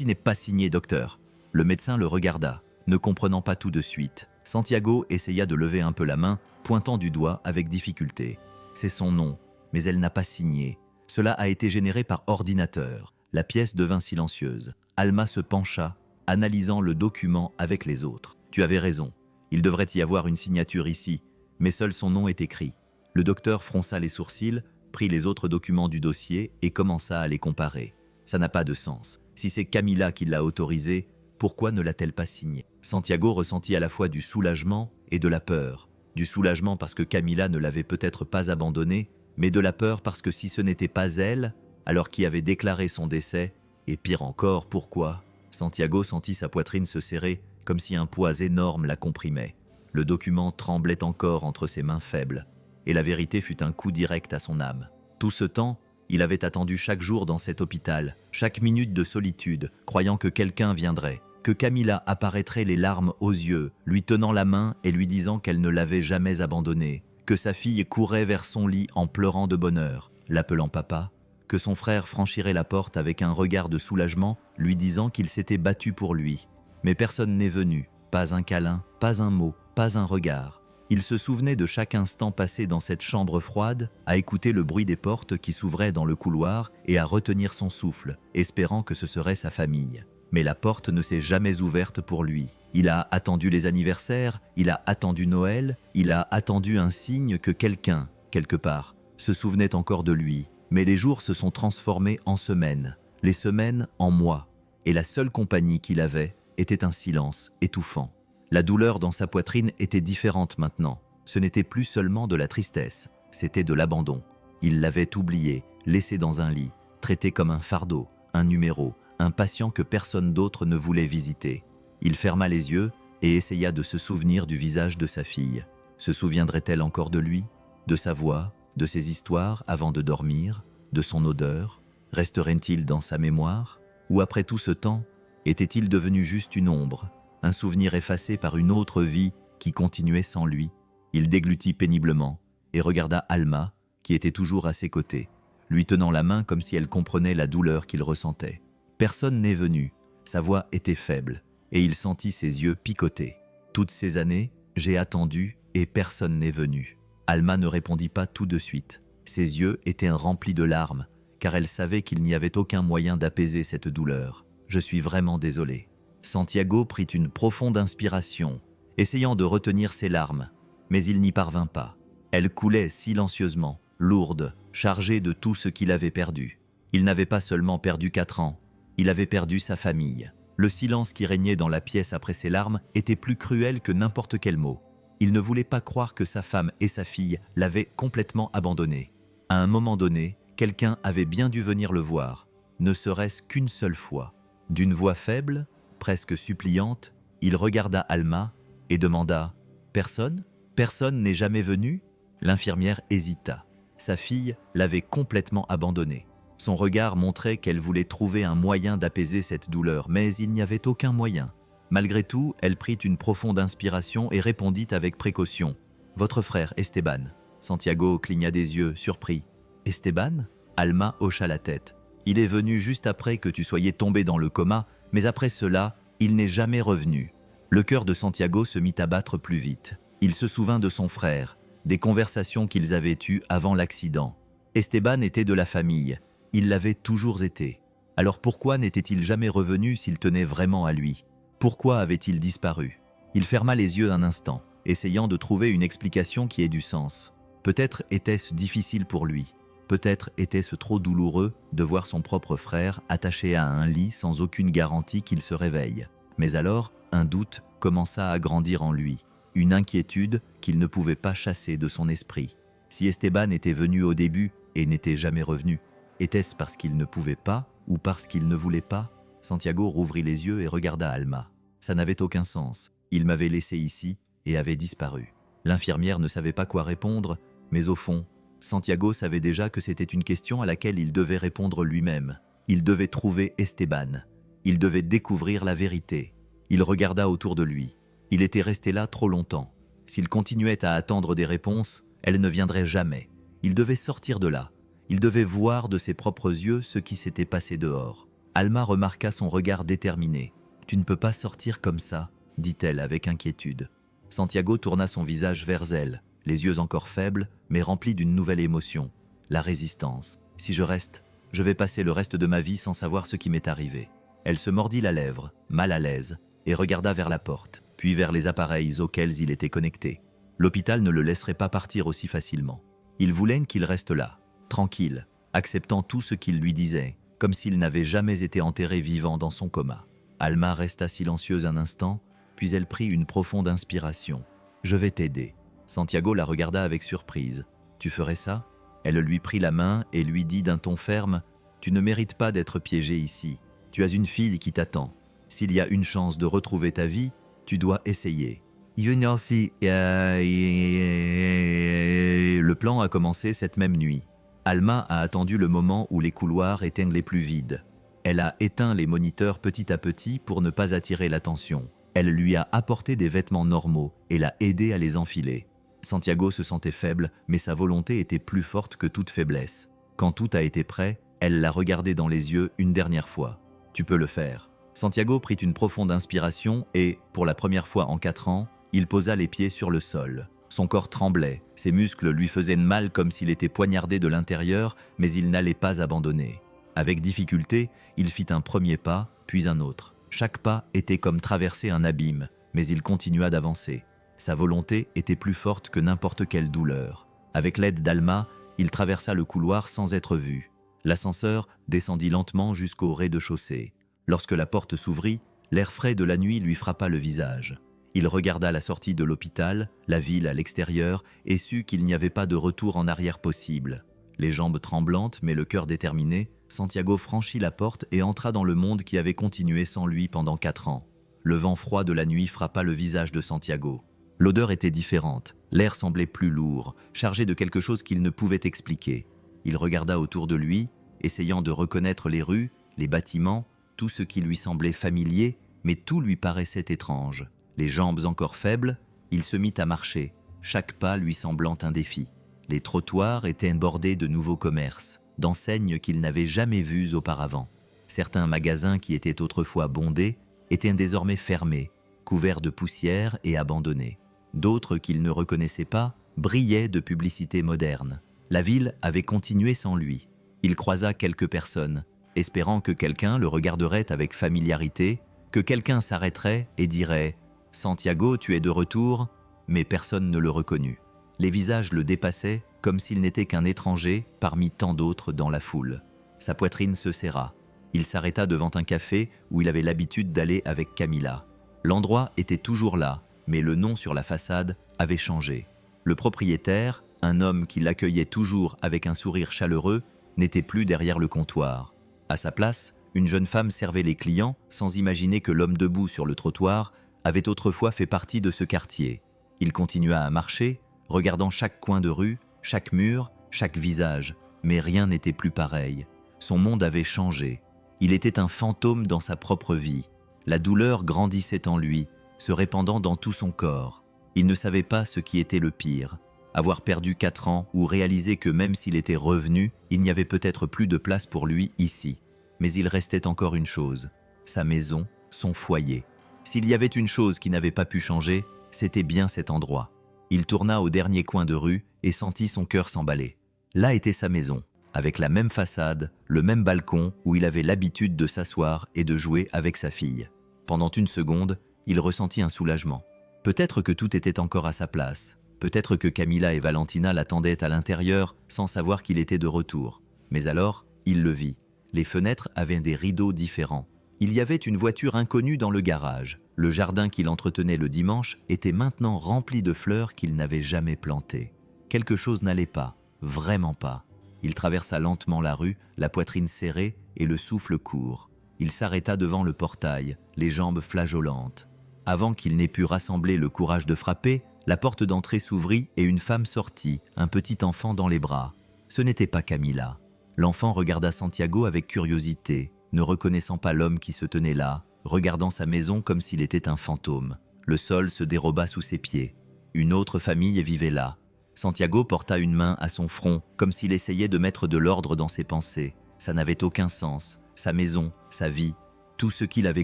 n'est pas signé, docteur. » Le médecin le regarda, ne comprenant pas tout de suite. Santiago essaya de lever un peu la main, pointant du doigt avec difficulté. C'est son nom, mais elle n'a pas signé. Cela a été généré par ordinateur. La pièce devint silencieuse. Alma se pencha, analysant le document avec les autres. « Tu avais raison. Il devrait y avoir une signature ici, mais seul son nom est écrit. » Le docteur fronça les sourcils, prit les autres documents du dossier et commença à les comparer. Ça n'a pas de sens. Si c'est Camila qui l'a autorisé, pourquoi ne l'a-t-elle pas signé? Santiago ressentit à la fois du soulagement et de la peur. Du soulagement parce que Camila ne l'avait peut-être pas abandonné, mais de la peur parce que si ce n'était pas elle, alors qui avait déclaré son décès, et pire encore, pourquoi? Santiago sentit sa poitrine se serrer comme si un poids énorme la comprimait. Le document tremblait encore entre ses mains faibles, et la vérité fut un coup direct à son âme. Tout ce temps, il avait attendu chaque jour dans cet hôpital, chaque minute de solitude, croyant que quelqu'un viendrait, que Camila apparaîtrait les larmes aux yeux, lui tenant la main et lui disant qu'elle ne l'avait jamais abandonné, que sa fille courait vers son lit en pleurant de bonheur, l'appelant papa, que son frère franchirait la porte avec un regard de soulagement, lui disant qu'il s'était battu pour lui. Mais personne n'est venu, pas un câlin, pas un mot, pas un regard. Il se souvenait de chaque instant passé dans cette chambre froide, à écouter le bruit des portes qui s'ouvraient dans le couloir et à retenir son souffle, espérant que ce serait sa famille. Mais la porte ne s'est jamais ouverte pour lui. Il a attendu les anniversaires, il a attendu Noël, il a attendu un signe que quelqu'un, quelque part, se souvenait encore de lui, Mais les jours se sont transformés en semaines, les semaines en mois, et la seule compagnie qu'il avait était un silence étouffant. La douleur dans sa poitrine était différente maintenant. Ce n'était plus seulement de la tristesse, c'était de l'abandon. Il l'avait oublié, laissé dans un lit, traité comme un fardeau, un numéro, un patient que personne d'autre ne voulait visiter. Il ferma les yeux et essaya de se souvenir du visage de sa fille. Se souviendrait-elle encore de lui, de sa voix, de ses histoires avant de dormir, de son odeur? Resterait-il dans sa mémoire? Ou après tout ce temps, était-il devenu juste une ombre, un souvenir effacé par une autre vie qui continuait sans lui? Il déglutit péniblement et regarda Alma, qui était toujours à ses côtés, lui tenant la main comme si elle comprenait la douleur qu'il ressentait. Personne n'est venu, sa voix était faible, et il sentit ses yeux picoter. Toutes ces années, j'ai attendu et personne n'est venu. Alma ne répondit pas tout de suite. Ses yeux étaient remplis de larmes, car elle savait qu'il n'y avait aucun moyen d'apaiser cette douleur. Je suis vraiment désolé. Santiago prit une profonde inspiration, essayant de retenir ses larmes, mais il n'y parvint pas. Elles coulaient silencieusement, lourdes, chargées de tout ce qu'il avait perdu. Il n'avait pas seulement perdu 4 ans, il avait perdu sa famille. Le silence qui régnait dans la pièce après ses larmes était plus cruel que n'importe quel mot. Il ne voulait pas croire que sa femme et sa fille l'avaient complètement abandonné. À un moment donné, quelqu'un avait bien dû venir le voir, ne serait-ce qu'une seule fois. D'une voix faible, presque suppliante, il regarda Alma et demanda « Personne ? Personne n'est jamais venu ?» L'infirmière hésita. Sa fille l'avait complètement abandonnée. Son regard montrait qu'elle voulait trouver un moyen d'apaiser cette douleur, mais il n'y avait aucun moyen. Malgré tout, elle prit une profonde inspiration et répondit avec précaution « Votre frère, Esteban. » Santiago cligna des yeux, surpris. « Esteban ?» Alma hocha la tête. « Il est venu juste après que tu soyais tombé dans le coma, mais après cela, il n'est jamais revenu. » Le cœur de Santiago se mit à battre plus vite. Il se souvint de son frère, des conversations qu'ils avaient eues avant l'accident. Esteban était de la famille. Il l'avait toujours été. Alors pourquoi n'était-il jamais revenu s'il tenait vraiment à lui? Pourquoi avait-il disparu? Il ferma les yeux un instant, essayant de trouver une explication qui ait du sens. Peut-être était-ce difficile pour lui. Peut-être était-ce trop douloureux de voir son propre frère attaché à un lit sans aucune garantie qu'il se réveille. Mais alors, un doute commença à grandir en lui, une inquiétude qu'il ne pouvait pas chasser de son esprit. Si Esteban était venu au début et n'était jamais revenu, était-ce parce qu'il ne pouvait pas ou parce qu'il ne voulait pas? Santiago rouvrit les yeux et regarda Alma. Ça n'avait aucun sens. Il m'avait laissé ici et avait disparu. L'infirmière ne savait pas quoi répondre, mais au fond, Santiago savait déjà que c'était une question à laquelle il devait répondre lui-même. Il devait trouver Esteban. Il devait découvrir la vérité. Il regarda autour de lui. Il était resté là trop longtemps. S'il continuait à attendre des réponses, elles ne viendraient jamais. Il devait sortir de là. Il devait voir de ses propres yeux ce qui s'était passé dehors. Alma remarqua son regard déterminé. « Tu ne peux pas sortir comme ça », dit-elle avec inquiétude. Santiago tourna son visage vers elle, les yeux encore faibles, mais remplis d'une nouvelle émotion, la résistance. « Si je reste, je vais passer le reste de ma vie sans savoir ce qui m'est arrivé. » Elle se mordit la lèvre, mal à l'aise, et regarda vers la porte, puis vers les appareils auxquels il était connecté. L'hôpital ne le laisserait pas partir aussi facilement. Il voulait qu'il reste là, tranquille, acceptant tout ce qu'il lui disait, comme s'il n'avait jamais été enterré vivant dans son coma. Alma resta silencieuse un instant, puis elle prit une profonde inspiration. « Je vais t'aider. » Santiago la regarda avec surprise. « Tu ferais ça ?» Elle lui prit la main et lui dit d'un ton ferme « Tu ne mérites pas d'être piégé ici. Tu as une fille qui t'attend. S'il y a une chance de retrouver ta vie, tu dois essayer. » Le plan a commencé cette même nuit. Alma a attendu le moment où les couloirs étaient les plus vides. Elle a éteint les moniteurs petit à petit pour ne pas attirer l'attention. Elle lui a apporté des vêtements normaux et l'a aidé à les enfiler. Santiago se sentait faible, mais sa volonté était plus forte que toute faiblesse. Quand tout a été prêt, elle l'a regardé dans les yeux une dernière fois. « Tu peux le faire. » Santiago prit une profonde inspiration et, pour la première fois en 4 ans, il posa les pieds sur le sol. Son corps tremblait, ses muscles lui faisaient mal comme s'il était poignardé de l'intérieur, mais il n'allait pas abandonner. Avec difficulté, il fit un premier pas, puis un autre. Chaque pas était comme traverser un abîme, mais il continua d'avancer. Sa volonté était plus forte que n'importe quelle douleur. Avec l'aide d'Alma, Il traversa le couloir sans être vu. L'ascenseur descendit lentement jusqu'au rez-de-chaussée. Lorsque la porte s'ouvrit, l'air frais de la nuit lui frappa le visage. Il regarda la sortie de l'hôpital, la ville à l'extérieur, et sut qu'il n'y avait pas de retour en arrière possible. Les jambes tremblantes, mais le cœur déterminé, Santiago franchit la porte et entra dans le monde qui avait continué sans lui pendant 4 ans. Le vent froid de la nuit frappa le visage de Santiago. L'odeur était différente, l'air semblait plus lourd, chargé de quelque chose qu'il ne pouvait expliquer. Il regarda autour de lui, essayant de reconnaître les rues, les bâtiments, tout ce qui lui semblait familier, mais tout lui paraissait étrange. Les jambes encore faibles, il se mit à marcher, chaque pas lui semblant un défi. Les trottoirs étaient bordés de nouveaux commerces, d'enseignes qu'il n'avait jamais vues auparavant. Certains magasins qui étaient autrefois bondés étaient désormais fermés, couverts de poussière et abandonnés. D'autres qu'il ne reconnaissait pas brillaient de publicités modernes. La ville avait continué sans lui. Il croisa quelques personnes, espérant que quelqu'un le regarderait avec familiarité, que quelqu'un s'arrêterait et dirait « Santiago, tu es de retour ?» mais personne ne le reconnut. Les visages le dépassaient comme s'il n'était qu'un étranger parmi tant d'autres dans la foule. Sa poitrine se serra. Il s'arrêta devant un café où il avait l'habitude d'aller avec Camila. L'endroit était toujours là, mais le nom sur la façade avait changé. Le propriétaire, un homme qui l'accueillait toujours avec un sourire chaleureux, n'était plus derrière le comptoir. À sa place, une jeune femme servait les clients sans imaginer que l'homme debout sur le trottoir avait autrefois fait partie de ce quartier. Il continua à marcher, regardant chaque coin de rue, chaque mur, chaque visage, mais rien n'était plus pareil. Son monde avait changé. Il était un fantôme dans sa propre vie. La douleur grandissait en lui, se répandant dans tout son corps. Il ne savait pas ce qui était le pire. Avoir perdu 4 ans ou réaliser que même s'il était revenu, il n'y avait peut-être plus de place pour lui ici. Mais il restait encore une chose, sa maison, son foyer. S'il y avait une chose qui n'avait pas pu changer, c'était bien cet endroit. Il tourna au dernier coin de rue et sentit son cœur s'emballer. Là était sa maison, avec la même façade, le même balcon où il avait l'habitude de s'asseoir et de jouer avec sa fille. Pendant une seconde, il ressentit un soulagement. Peut-être que tout était encore à sa place. Peut-être que Camila et Valentina l'attendaient à l'intérieur sans savoir qu'il était de retour. Mais alors, il le vit. Les fenêtres avaient des rideaux différents. Il y avait une voiture inconnue dans le garage. Le jardin qu'il entretenait le dimanche était maintenant rempli de fleurs qu'il n'avait jamais plantées. Quelque chose n'allait pas, vraiment pas. Il traversa lentement la rue, la poitrine serrée et le souffle court. Il s'arrêta devant le portail, les jambes flageolantes. Avant qu'il n'ait pu rassembler le courage de frapper, la porte d'entrée s'ouvrit et une femme sortit, un petit enfant dans les bras. Ce n'était pas Camila. L'enfant regarda Santiago avec curiosité, ne reconnaissant pas l'homme qui se tenait là, regardant sa maison comme s'il était un fantôme. Le sol se déroba sous ses pieds. Une autre famille vivait là. Santiago porta une main à son front, comme s'il essayait de mettre de l'ordre dans ses pensées. Ça n'avait aucun sens. Sa maison, sa vie, tout ce qu'il avait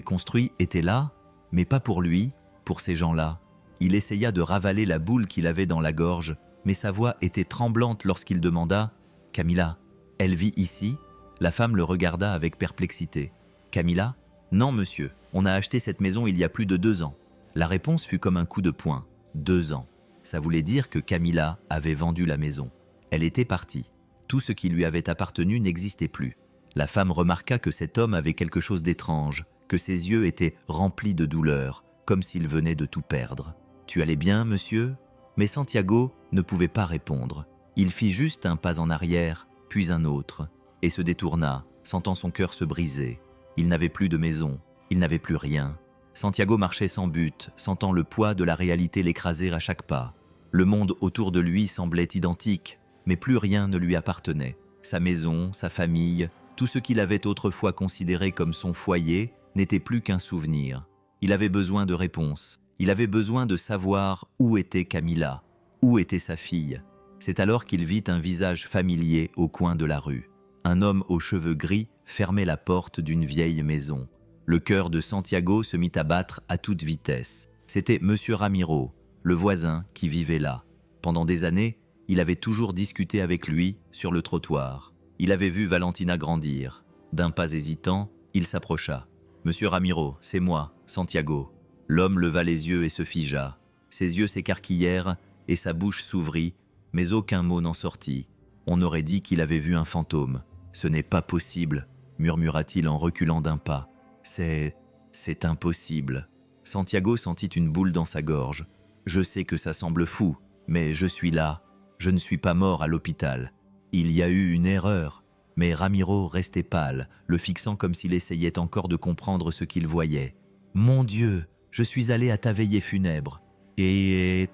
construit était là, mais pas pour lui, pour ces gens-là. Il essaya de ravaler la boule qu'il avait dans la gorge, mais sa voix était tremblante lorsqu'il demanda « Camila, elle vit ici ?» La femme le regarda avec perplexité. « Camila ? Non, monsieur, on a acheté cette maison il y a plus de 2 ans. » La réponse fut comme un coup de poing. 2 ans. Ça voulait dire que Camila avait vendu la maison. Elle était partie. Tout ce qui lui avait appartenu n'existait plus. La femme remarqua que cet homme avait quelque chose d'étrange, que ses yeux étaient remplis de douleur, comme s'il venait de tout perdre. « Tu allais bien, monsieur ?» Mais Santiago ne pouvait pas répondre. Il fit juste un pas en arrière, puis un autre, et se détourna, sentant son cœur se briser. Il n'avait plus de maison, il n'avait plus rien. Santiago marchait sans but, sentant le poids de la réalité l'écraser à chaque pas. Le monde autour de lui semblait identique, mais plus rien ne lui appartenait. Sa maison, sa famille, tout ce qu'il avait autrefois considéré comme son foyer n'était plus qu'un souvenir. Il avait besoin de réponses. Il avait besoin de savoir où était Camila, où était sa fille. C'est alors qu'il vit un visage familier au coin de la rue. Un homme aux cheveux gris fermait la porte d'une vieille maison. Le cœur de Santiago se mit à battre à toute vitesse. C'était Monsieur Ramiro, le voisin qui vivait là. Pendant des années, il avait toujours discuté avec lui sur le trottoir. Il avait vu Valentina grandir. D'un pas hésitant, il s'approcha. « Monsieur Ramiro, c'est moi, Santiago. » L'homme leva les yeux et se figea. Ses yeux s'écarquillèrent et sa bouche s'ouvrit, mais aucun mot n'en sortit. On aurait dit qu'il avait vu un fantôme. « Ce n'est pas possible », murmura-t-il en reculant d'un pas. « C'est impossible. » Santiago sentit une boule dans sa gorge. « Je sais que ça semble fou, mais je suis là. Je ne suis pas mort à l'hôpital. Il y a eu une erreur. » Mais Ramiro restait pâle, le fixant comme s'il essayait encore de comprendre ce qu'il voyait. « Mon Dieu, je suis allé à ta veillée funèbre. » Et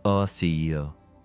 oh si.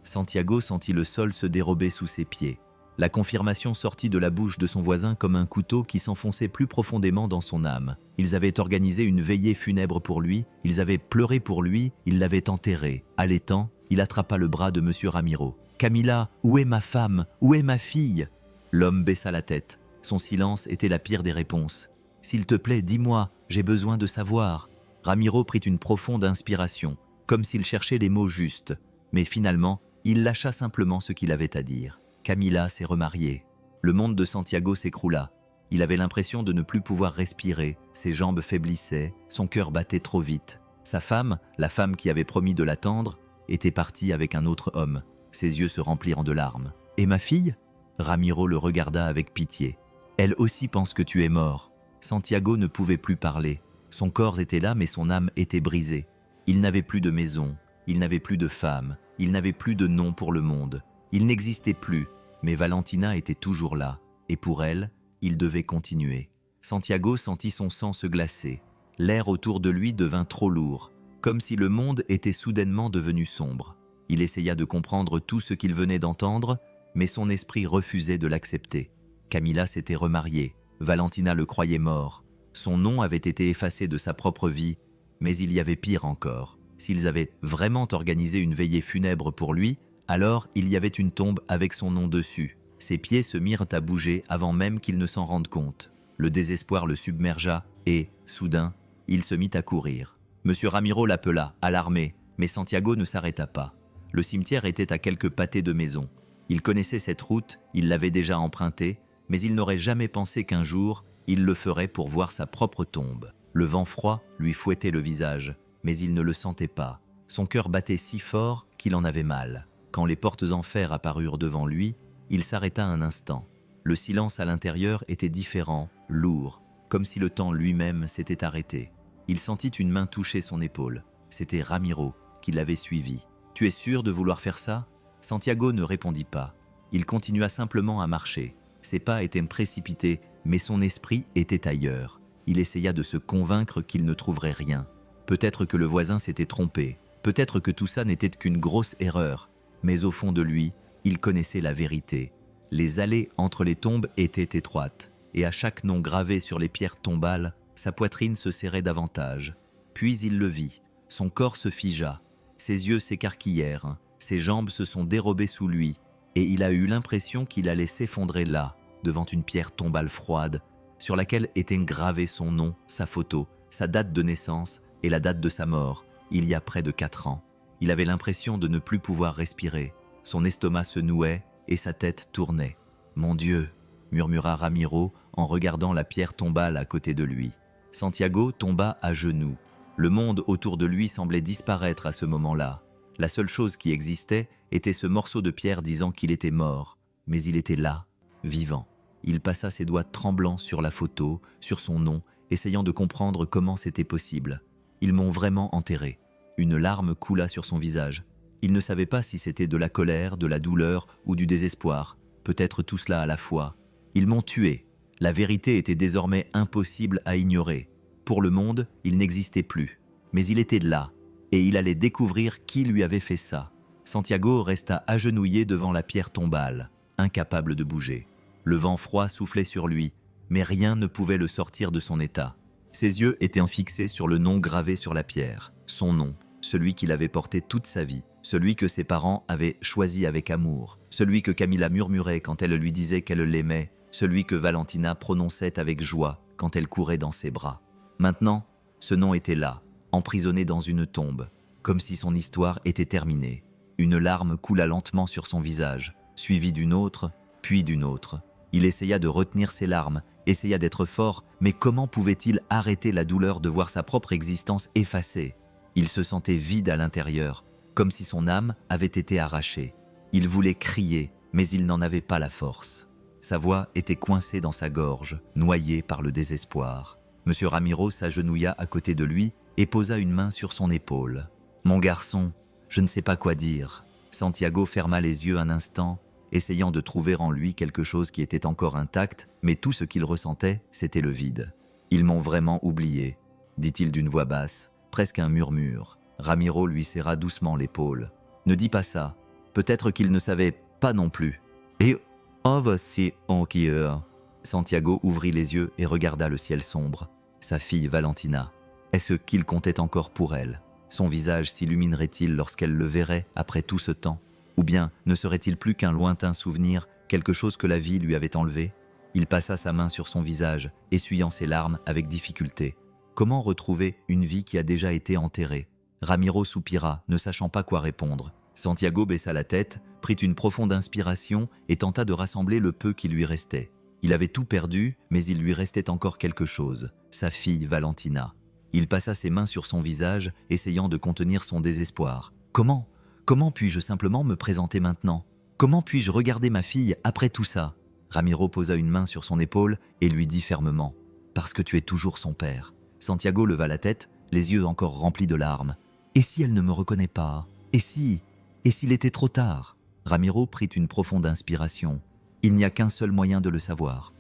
Santiago sentit le sol se dérober sous ses pieds. La confirmation sortit de la bouche de son voisin comme un couteau qui s'enfonçait plus profondément dans son âme. Ils avaient organisé une veillée funèbre pour lui, ils avaient pleuré pour lui, ils l'avaient enterré. Allaitant, il attrapa le bras de monsieur Ramiro. « Camila, où est ma femme? Où est ma fille ?» L'homme baissa la tête. Son silence était la pire des réponses. « S'il te plaît, dis-moi, j'ai besoin de savoir. » Ramiro prit une profonde inspiration, comme s'il cherchait les mots justes. Mais finalement, il lâcha simplement ce qu'il avait à dire. Camila s'est remariée. Le monde de Santiago s'écroula. Il avait l'impression de ne plus pouvoir respirer, ses jambes faiblissaient, son cœur battait trop vite. Sa femme, la femme qui avait promis de l'attendre, était partie avec un autre homme. Ses yeux se remplirent de larmes. « Et ma fille ?» Ramiro le regarda avec pitié. « Elle aussi pense que tu es mort. » Santiago ne pouvait plus parler. Son corps était là, mais son âme était brisée. Il n'avait plus de maison, il n'avait plus de femme, il n'avait plus de nom pour le monde. Il n'existait plus, mais Valentina était toujours là, et pour elle, il devait continuer. Santiago sentit son sang se glacer. L'air autour de lui devint trop lourd, comme si le monde était soudainement devenu sombre. Il essaya de comprendre tout ce qu'il venait d'entendre, mais son esprit refusait de l'accepter. Camila s'était remariée, Valentina le croyait mort. Son nom avait été effacé de sa propre vie, mais il y avait pire encore. S'ils avaient vraiment organisé une veillée funèbre pour lui, alors il y avait une tombe avec son nom dessus. Ses pieds se mirent à bouger avant même qu'il ne s'en rende compte. Le désespoir le submergea et, soudain, il se mit à courir. Monsieur Ramiro l'appela, alarmé, mais Santiago ne s'arrêta pas. Le cimetière était à quelques pâtés de maison. Il connaissait cette route, il l'avait déjà empruntée, mais il n'aurait jamais pensé qu'un jour, il le ferait pour voir sa propre tombe. Le vent froid lui fouettait le visage, mais il ne le sentait pas. Son cœur battait si fort qu'il en avait mal. Quand les portes en fer apparurent devant lui, il s'arrêta un instant. Le silence à l'intérieur était différent, lourd, comme si le temps lui-même s'était arrêté. Il sentit une main toucher son épaule. C'était Ramiro qui l'avait suivi. « Tu es sûr de vouloir faire ça ?» Santiago ne répondit pas. Il continua simplement à marcher. Ses pas étaient précipités, mais son esprit était ailleurs. Il essaya de se convaincre qu'il ne trouverait rien. Peut-être que le voisin s'était trompé. Peut-être que tout ça n'était qu'une grosse erreur. Mais au fond de lui, il connaissait la vérité. Les allées entre les tombes étaient étroites, et à chaque nom gravé sur les pierres tombales, sa poitrine se serrait davantage. Puis il le vit. Son corps se figea. Ses yeux s'écarquillèrent. Ses jambes se sont dérobées sous lui, et il a eu l'impression qu'il allait s'effondrer là, devant une pierre tombale froide, sur laquelle était gravé son nom, sa photo, sa date de naissance et la date de sa mort, il y a près de 4 ans. Il avait l'impression de ne plus pouvoir respirer. Son estomac se nouait et sa tête tournait. « Mon Dieu !» murmura Ramiro en regardant la pierre tombale à côté de lui. Santiago tomba à genoux. Le monde autour de lui semblait disparaître à ce moment-là. La seule chose qui existait était ce morceau de pierre disant qu'il était mort. Mais il était là, vivant. Il passa ses doigts tremblants sur la photo, sur son nom, essayant de comprendre comment c'était possible. Ils m'ont vraiment enterré. Une larme coula sur son visage. Il ne savait pas si c'était de la colère, de la douleur ou du désespoir. Peut-être tout cela à la fois. Ils m'ont tué. La vérité était désormais impossible à ignorer. Pour le monde, il n'existait plus. Mais il était là, et il allait découvrir qui lui avait fait ça. Santiago resta agenouillé devant la pierre tombale, incapable de bouger. Le vent froid soufflait sur lui, mais rien ne pouvait le sortir de son état. Ses yeux étaient fixés sur le nom gravé sur la pierre, son nom, celui qu'il avait porté toute sa vie, celui que ses parents avaient choisi avec amour, celui que Camila murmurait quand elle lui disait qu'elle l'aimait, celui que Valentina prononçait avec joie quand elle courait dans ses bras. Maintenant, ce nom était là, emprisonné dans une tombe, comme si son histoire était terminée. Une larme coula lentement sur son visage, suivie d'une autre, puis d'une autre. Il essaya de retenir ses larmes, essaya d'être fort, mais comment pouvait-il arrêter la douleur de voir sa propre existence effacée? Il se sentait vide à l'intérieur, comme si son âme avait été arrachée. Il voulait crier, mais il n'en avait pas la force. Sa voix était coincée dans sa gorge, noyée par le désespoir. Monsieur Ramiro s'agenouilla à côté de lui et posa une main sur son épaule. « Mon garçon, je ne sais pas quoi dire. » Santiago ferma les yeux un instant, essayant de trouver en lui quelque chose qui était encore intact, mais tout ce qu'il ressentait, c'était le vide. « Ils m'ont vraiment oublié », dit-il d'une voix basse, presque un murmure. Ramiro lui serra doucement l'épaule. « Ne dis pas ça. Peut-être qu'il ne savait pas non plus. » Et oh, voici encore. Santiago ouvrit les yeux et regarda le ciel sombre. Sa fille Valentina. Est-ce qu'il comptait encore pour elle? Son visage s'illuminerait-il lorsqu'elle le verrait après tout ce temps? Ou bien ne serait-il plus qu'un lointain souvenir, quelque chose que la vie lui avait enlevé? Il passa sa main sur son visage, essuyant ses larmes avec difficulté. Comment retrouver une vie qui a déjà été enterrée? Ramiro soupira, ne sachant pas quoi répondre. Santiago baissa la tête, prit une profonde inspiration et tenta de rassembler le peu qui lui restait. Il avait tout perdu, mais il lui restait encore quelque chose, sa fille Valentina. Il passa ses mains sur son visage, essayant de contenir son désespoir. Comment puis-je simplement me présenter maintenant? Comment puis-je regarder ma fille après tout ça? Ramiro posa une main sur son épaule et lui dit fermement « Parce que tu es toujours son père. » Santiago leva la tête, les yeux encore remplis de larmes. « Et si elle ne me reconnaît pas? Et s'il était trop tard ?» Ramiro prit une profonde inspiration. Il n'y a qu'un seul moyen de le savoir.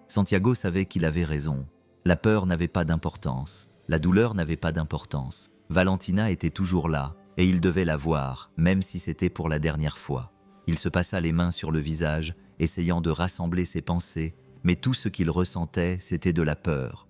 Santiago savait qu'il avait raison. La peur n'avait pas d'importance. La douleur n'avait pas d'importance. Valentina était toujours là, et il devait la voir, même si c'était pour la dernière fois. Il se passa les mains sur le visage, essayant de rassembler ses pensées, mais tout ce qu'il ressentait, c'était de la peur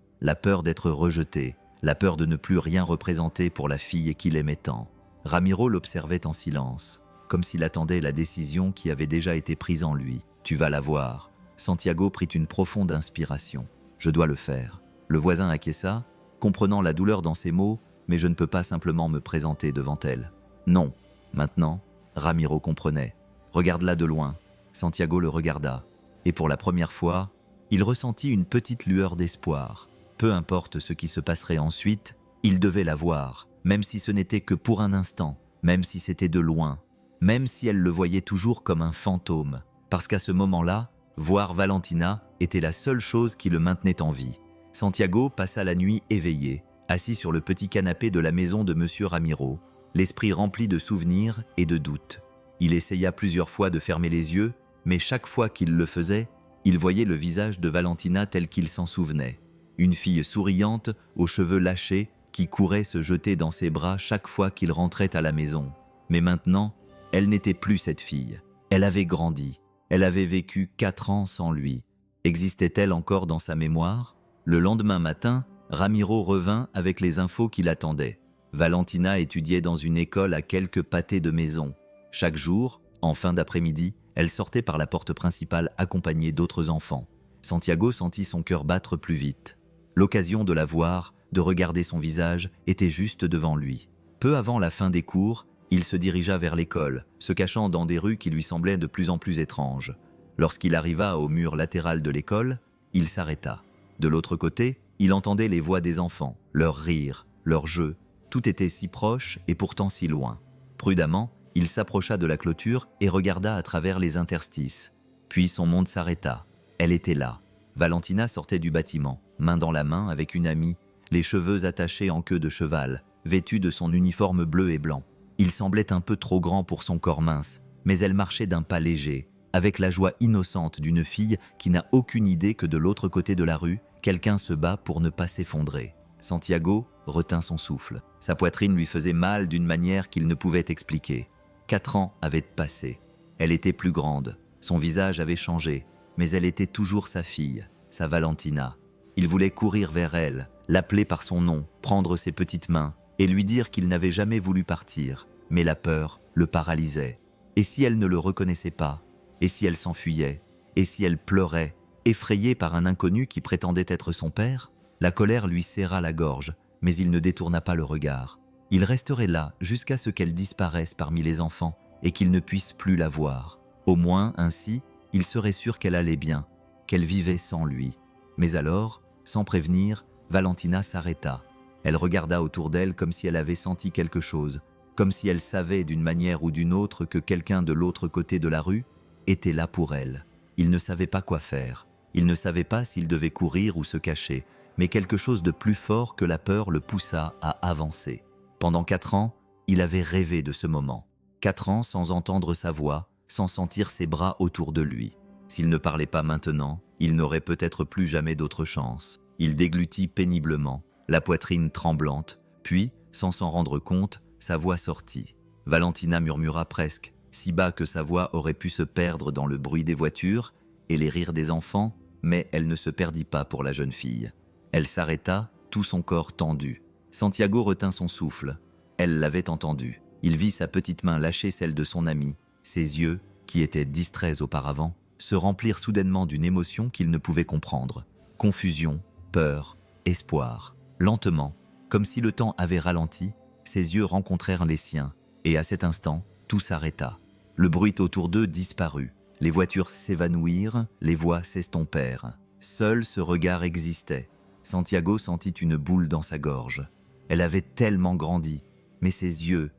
d'être rejeté, la peur de ne plus rien représenter pour la fille qu'il aimait tant. Ramiro l'observait en silence, comme s'il attendait la décision qui avait déjà été prise en lui. « Tu vas la voir. » Santiago prit une profonde inspiration. « Je dois le faire. » Le voisin acquiesça, comprenant la douleur dans ses mots, mais je ne peux pas simplement me présenter devant elle. Non. Maintenant, Ramiro comprenait. « Regarde-la de loin. » Santiago le regarda, et pour la première fois, il ressentit une petite lueur d'espoir. Peu importe ce qui se passerait ensuite, il devait la voir, même si ce n'était que pour un instant, même si c'était de loin, même si elle le voyait toujours comme un fantôme, parce qu'à ce moment-là, voir Valentina était la seule chose qui le maintenait en vie. Santiago passa la nuit éveillé, assis sur le petit canapé de la maison de Monsieur Ramiro, l'esprit rempli de souvenirs et de doutes. Il essaya plusieurs fois de fermer les yeux, mais chaque fois qu'il le faisait, il voyait le visage de Valentina tel qu'il s'en souvenait. Une fille souriante, aux cheveux lâchés, qui courait se jeter dans ses bras chaque fois qu'il rentrait à la maison. Mais maintenant, elle n'était plus cette fille. Elle avait grandi. Elle avait vécu 4 ans sans lui. Existait-elle encore dans sa mémoire? Le lendemain matin, Ramiro revint avec les infos qui l'attendaient. Valentina étudiait dans une école à quelques pâtés de maison. Chaque jour, en fin d'après-midi, elle sortait par la porte principale accompagnée d'autres enfants. Santiago sentit son cœur battre plus vite. L'occasion de la voir, de regarder son visage, était juste devant lui. Peu avant la fin des cours, il se dirigea vers l'école, se cachant dans des rues qui lui semblaient de plus en plus étranges. Lorsqu'il arriva au mur latéral de l'école, il s'arrêta. De l'autre côté, il entendait les voix des enfants, leurs rires, leurs jeux. Tout était si proche et pourtant si loin. Prudemment, il s'approcha de la clôture et regarda à travers les interstices. Puis son monde s'arrêta. Elle était là. Valentina sortait du bâtiment, main dans la main avec une amie, les cheveux attachés en queue de cheval, vêtue de son uniforme bleu et blanc. Il semblait un peu trop grand pour son corps mince, mais elle marchait d'un pas léger, avec la joie innocente d'une fille qui n'a aucune idée que de l'autre côté de la rue, quelqu'un se bat pour ne pas s'effondrer. Santiago retint son souffle. Sa poitrine lui faisait mal d'une manière qu'il ne pouvait expliquer. 4 ans avaient passé. Elle était plus grande, son visage avait changé, mais elle était toujours sa fille, sa Valentina. Il voulait courir vers elle, l'appeler par son nom, prendre ses petites mains et lui dire qu'il n'avait jamais voulu partir, mais la peur le paralysait. Et si elle ne le reconnaissait pas? Et si elle s'enfuyait? Et si elle pleurait, effrayée par un inconnu qui prétendait être son père? La colère lui serra la gorge, mais il ne détourna pas le regard. Il resterait là jusqu'à ce qu'elle disparaisse parmi les enfants et qu'il ne puisse plus la voir. Au moins, ainsi, il serait sûr qu'elle allait bien, qu'elle vivait sans lui. Mais alors, sans prévenir, Valentina s'arrêta. Elle regarda autour d'elle comme si elle avait senti quelque chose, comme si elle savait d'une manière ou d'une autre que quelqu'un de l'autre côté de la rue était là pour elle. Il ne savait pas quoi faire. Il ne savait pas s'il devait courir ou se cacher, mais quelque chose de plus fort que la peur le poussa à avancer. Pendant 4 ans, il avait rêvé de ce moment. 4 ans sans entendre sa voix, sans sentir ses bras autour de lui. S'il ne parlait pas maintenant, il n'aurait peut-être plus jamais d'autre chance. Il déglutit péniblement, la poitrine tremblante, puis, sans s'en rendre compte, sa voix sortit. Valentina murmura presque, si bas que sa voix aurait pu se perdre dans le bruit des voitures et les rires des enfants, mais elle ne se perdit pas pour la jeune fille. Elle s'arrêta, tout son corps tendu. Santiago retint son souffle. Elle l'avait entendu. Il vit sa petite main lâcher celle de son ami. Ses yeux, qui étaient distraits auparavant, se remplirent soudainement d'une émotion qu'il ne pouvait comprendre. Confusion, peur, espoir. Lentement, comme si le temps avait ralenti, ses yeux rencontrèrent les siens, et à cet instant, tout s'arrêta. Le bruit autour d'eux disparut. Les voitures s'évanouirent, les voix s'estompèrent. Seul ce regard existait. Santiago sentit une boule dans sa gorge. Elle avait tellement grandi, mais ses yeux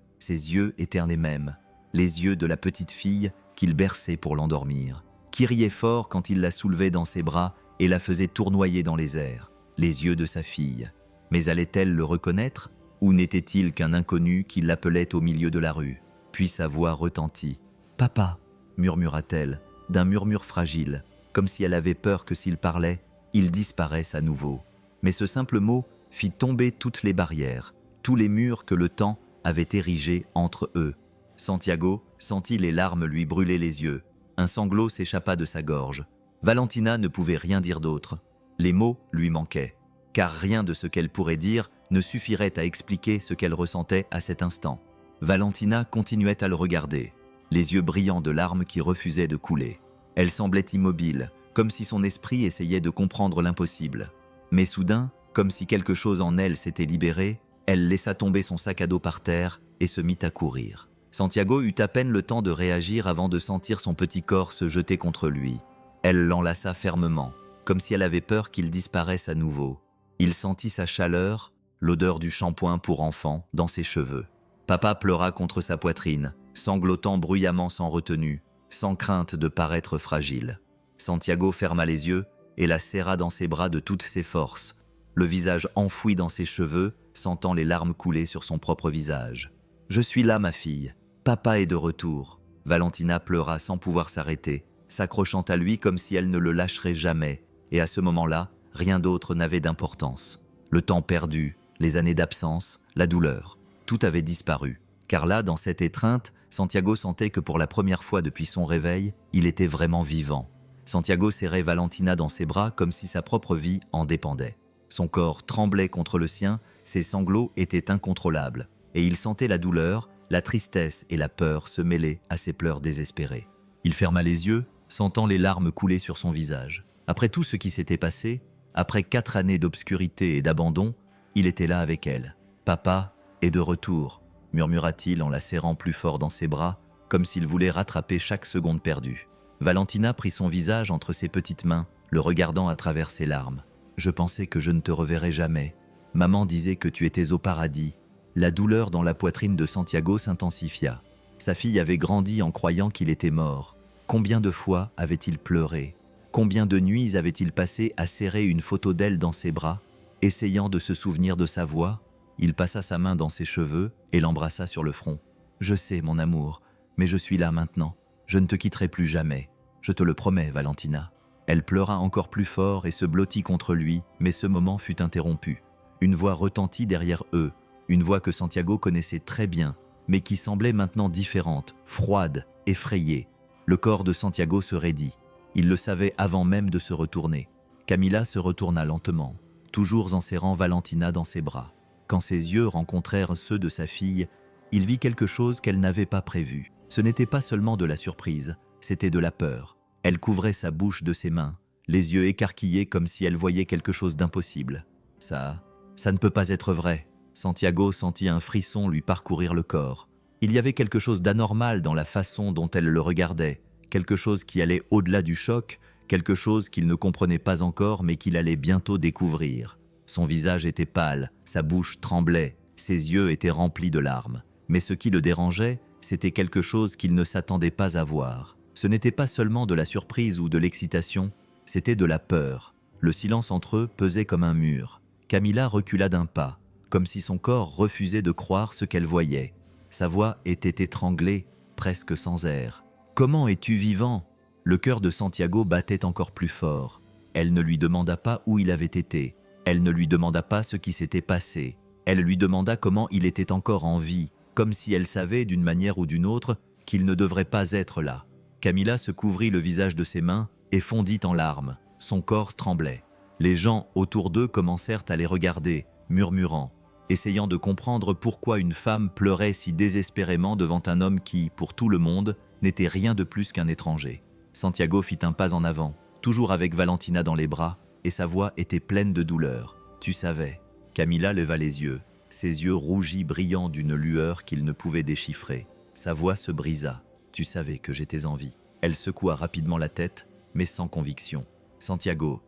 étaient les mêmes. Les yeux de la petite fille qu'il berçait pour l'endormir, qui riait fort quand il la soulevait dans ses bras et la faisait tournoyer dans les airs. Les yeux de sa fille. Mais allait-elle le reconnaître, ou n'était-il qu'un inconnu qui l'appelait au milieu de la rue? Puis sa voix retentit. « Papa !» murmura-t-elle, d'un murmure fragile, comme si elle avait peur que s'il parlait, il disparaisse à nouveau. Mais ce simple mot fit tomber toutes les barrières, tous les murs que le temps avait érigés entre eux. Santiago sentit les larmes lui brûler les yeux. Un sanglot s'échappa de sa gorge. Valentina ne pouvait rien dire d'autre. Les mots lui manquaient, car rien de ce qu'elle pourrait dire ne suffirait à expliquer ce qu'elle ressentait à cet instant. Valentina continuait à le regarder, les yeux brillants de larmes qui refusaient de couler. Elle semblait immobile, comme si son esprit essayait de comprendre l'impossible. Mais soudain, comme si quelque chose en elle s'était libéré, elle laissa tomber son sac à dos par terre et se mit à courir. Santiago eut à peine le temps de réagir avant de sentir son petit corps se jeter contre lui. Elle l'enlaça fermement, comme si elle avait peur qu'il disparaisse à nouveau. Il sentit sa chaleur, l'odeur du shampoing pour enfant dans ses cheveux. Papa pleura contre sa poitrine, sanglotant bruyamment sans retenue, sans crainte de paraître fragile. Santiago ferma les yeux et la serra dans ses bras de toutes ses forces, le visage enfoui dans ses cheveux, sentant les larmes couler sur son propre visage. « Je suis là, ma fille. Papa est de retour. » Valentina pleura sans pouvoir s'arrêter, s'accrochant à lui comme si elle ne le lâcherait jamais, et à ce moment-là, rien d'autre n'avait d'importance. Le temps perdu, les années d'absence, la douleur, tout avait disparu. Car là, dans cette étreinte, Santiago sentait que pour la première fois depuis son réveil, il était vraiment vivant. Santiago serrait Valentina dans ses bras comme si sa propre vie en dépendait. Son corps tremblait contre le sien, ses sanglots étaient incontrôlables, et il sentait la douleur, la tristesse et la peur se mêler à ses pleurs désespérés. Il ferma les yeux, sentant les larmes couler sur son visage. Après tout ce qui s'était passé, après 4 années d'obscurité et d'abandon, il était là avec elle. « Papa est de retour », murmura-t-il en la serrant plus fort dans ses bras, comme s'il voulait rattraper chaque seconde perdue. Valentina prit son visage entre ses petites mains, le regardant à travers ses larmes. « Je pensais que je ne te reverrais jamais. Maman disait que tu étais au paradis. » La douleur dans la poitrine de Santiago s'intensifia. Sa fille avait grandi en croyant qu'il était mort. Combien de fois avait-il pleuré? Combien de nuits avait-il passé à serrer une photo d'elle dans ses bras, essayant de se souvenir de sa voix? Il passa sa main dans ses cheveux et l'embrassa sur le front. « Je sais, mon amour, mais je suis là maintenant. Je ne te quitterai plus jamais. Je te le promets, Valentina. » Elle pleura encore plus fort et se blottit contre lui, mais ce moment fut interrompu. Une voix retentit derrière eux, une voix que Santiago connaissait très bien, mais qui semblait maintenant différente, froide, effrayée. Le corps de Santiago se raidit. Il le savait avant même de se retourner. Camila se retourna lentement, toujours en serrant Valentina dans ses bras. Quand ses yeux rencontrèrent ceux de sa fille, il vit quelque chose qu'elle n'avait pas prévu. Ce n'était pas seulement de la surprise, c'était de la peur. Elle couvrait sa bouche de ses mains, les yeux écarquillés comme si elle voyait quelque chose d'impossible. Ça ne peut pas être vrai. Santiago sentit un frisson lui parcourir le corps. Il y avait quelque chose d'anormal dans la façon dont elle le regardait, quelque chose qui allait au-delà du choc, quelque chose qu'il ne comprenait pas encore mais qu'il allait bientôt découvrir. Son visage était pâle, sa bouche tremblait, ses yeux étaient remplis de larmes. Mais ce qui le dérangeait, c'était quelque chose qu'il ne s'attendait pas à voir. Ce n'était pas seulement de la surprise ou de l'excitation, c'était de la peur. Le silence entre eux pesait comme un mur. Camilla recula d'un pas, comme si son corps refusait de croire ce qu'elle voyait. Sa voix était étranglée, presque sans air. « Comment es-tu vivant ?» Le cœur de Santiago battait encore plus fort. Elle ne lui demanda pas où il avait été. Elle ne lui demanda pas ce qui s'était passé. Elle lui demanda comment il était encore en vie, comme si elle savait d'une manière ou d'une autre qu'il ne devrait pas être là. Camilla se couvrit le visage de ses mains et fondit en larmes. Son corps tremblait. Les gens autour d'eux commencèrent à les regarder, murmurant, essayant de comprendre pourquoi une femme pleurait si désespérément devant un homme qui, pour tout le monde, n'était rien de plus qu'un étranger. Santiago fit un pas en avant, toujours avec Valentina dans les bras, et sa voix était pleine de douleur. « Tu savais ?» Camilla leva les yeux, ses yeux rougis brillants d'une lueur qu'il ne pouvait déchiffrer. Sa voix se brisa. « Tu savais que j'étais en vie. » Elle secoua rapidement la tête, mais sans conviction. « Santiago,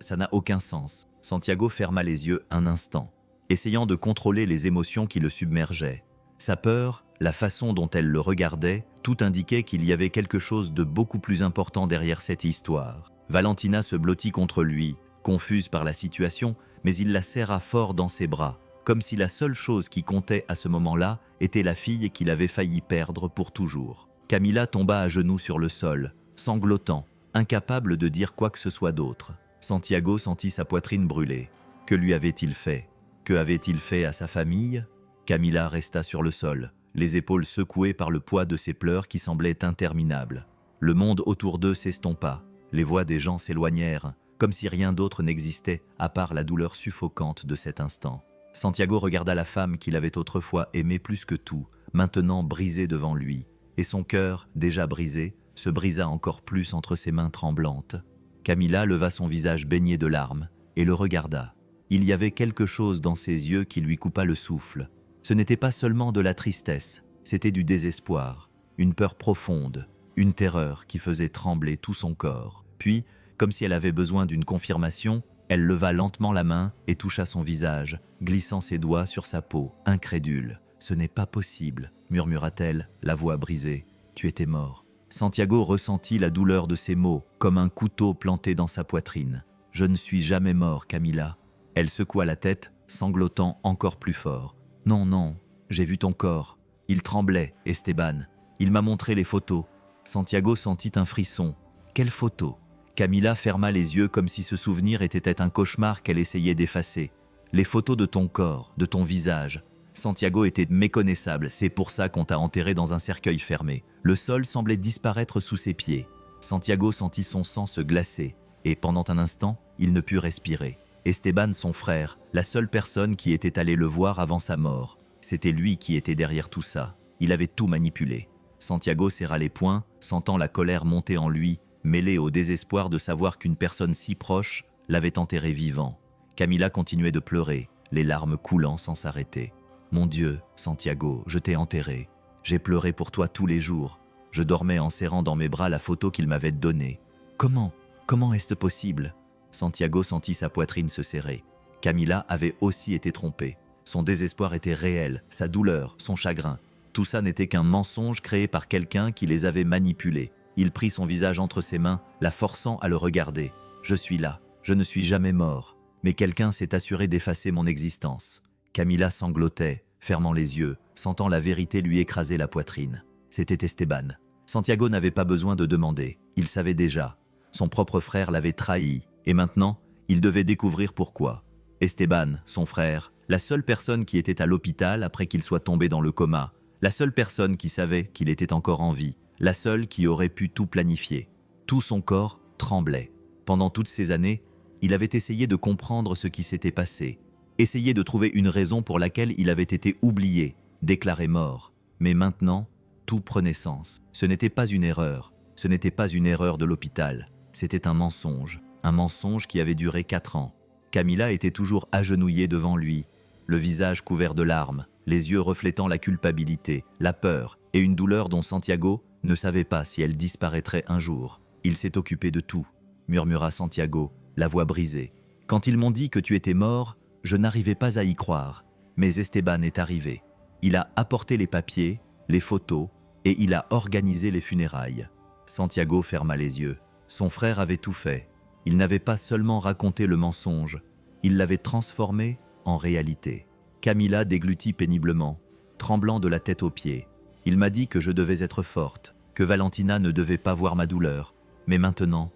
ça n'a aucun sens. » Santiago ferma les yeux un instant, essayant de contrôler les émotions qui le submergeaient. Sa peur, la façon dont elle le regardait, tout indiquait qu'il y avait quelque chose de beaucoup plus important derrière cette histoire. Valentina se blottit contre lui, confuse par la situation, mais il la serra fort dans ses bras, comme si la seule chose qui comptait à ce moment-là était la fille qu'il avait failli perdre pour toujours. Camilla tomba à genoux sur le sol, sanglotant, incapable de dire quoi que ce soit d'autre. Santiago sentit sa poitrine brûler. Que lui avait-il fait? Que avait-il fait à sa famille? Camilla resta sur le sol, les épaules secouées par le poids de ses pleurs qui semblaient interminables. Le monde autour d'eux s'estompa, les voix des gens s'éloignèrent, comme si rien d'autre n'existait à part la douleur suffocante de cet instant. Santiago regarda la femme qu'il avait autrefois aimée plus que tout, maintenant brisée devant lui, et son cœur, déjà brisé, se brisa encore plus entre ses mains tremblantes. Camilla leva son visage baigné de larmes et le regarda. Il y avait quelque chose dans ses yeux qui lui coupa le souffle. Ce n'était pas seulement de la tristesse, c'était du désespoir, une peur profonde, une terreur qui faisait trembler tout son corps. Puis, comme si elle avait besoin d'une confirmation, elle leva lentement la main et toucha son visage, glissant ses doigts sur sa peau, incrédule. « Ce n'est pas possible », murmura-t-elle, la voix brisée. « Tu étais mort. » Santiago ressentit la douleur de ces mots, comme un couteau planté dans sa poitrine. « Je ne suis jamais mort, Camilla. » Elle secoua la tête, sanglotant encore plus fort. « Non, non, j'ai vu ton corps. Il tremblait, Esteban. Il m'a montré les photos. » Santiago sentit un frisson. « Quelles photos ?» Camilla ferma les yeux comme si ce souvenir était un cauchemar qu'elle essayait d'effacer. « Les photos de ton corps, de ton visage. » Santiago était méconnaissable, c'est pour ça qu'on t'a enterré dans un cercueil fermé. Le sol semblait disparaître sous ses pieds. Santiago sentit son sang se glacer, et pendant un instant, il ne put respirer. Esteban, son frère, la seule personne qui était allée le voir avant sa mort. C'était lui qui était derrière tout ça. Il avait tout manipulé. Santiago serra les poings, sentant la colère monter en lui, mêlée au désespoir de savoir qu'une personne si proche l'avait enterré vivant. Camilla continuait de pleurer, les larmes coulant sans s'arrêter. « Mon Dieu, Santiago, je t'ai enterré. J'ai pleuré pour toi tous les jours. Je dormais en serrant dans mes bras la photo qu'il m'avait donnée. Comment est-ce possible ?» Santiago sentit sa poitrine se serrer. Camilla avait aussi été trompée. Son désespoir était réel, sa douleur, son chagrin. Tout ça n'était qu'un mensonge créé par quelqu'un qui les avait manipulés. Il prit son visage entre ses mains, la forçant à le regarder. « Je suis là, je ne suis jamais mort. Mais quelqu'un s'est assuré d'effacer mon existence. » Camilla sanglotait, fermant les yeux, sentant la vérité lui écraser la poitrine. C'était Esteban. Santiago n'avait pas besoin de demander, il savait déjà. Son propre frère l'avait trahi, et maintenant, il devait découvrir pourquoi. Esteban, son frère, la seule personne qui était à l'hôpital après qu'il soit tombé dans le coma, la seule personne qui savait qu'il était encore en vie, la seule qui aurait pu tout planifier. Tout son corps tremblait. Pendant toutes ces années, il avait essayé de comprendre ce qui s'était passé, essayé de trouver une raison pour laquelle il avait été oublié, déclaré mort. Mais maintenant, tout prenait sens. Ce n'était pas une erreur. Ce n'était pas une erreur de l'hôpital. C'était un mensonge qui avait duré 4 ans. Camilla était toujours agenouillée devant lui, le visage couvert de larmes, les yeux reflétant la culpabilité, la peur et une douleur dont Santiago ne savait pas si elle disparaîtrait un jour. « Il s'est occupé de tout », murmura Santiago, la voix brisée. « Quand ils m'ont dit que tu étais mort, je n'arrivais pas à y croire, mais Esteban est arrivé. Il a apporté les papiers, les photos, et il a organisé les funérailles. Santiago ferma les yeux. Son frère avait tout fait. Il n'avait pas seulement raconté le mensonge, il l'avait transformé en réalité. Camila déglutit péniblement, tremblant de la tête aux pieds. Il m'a dit que je devais être forte, que Valentina ne devait pas voir ma douleur. Mais maintenant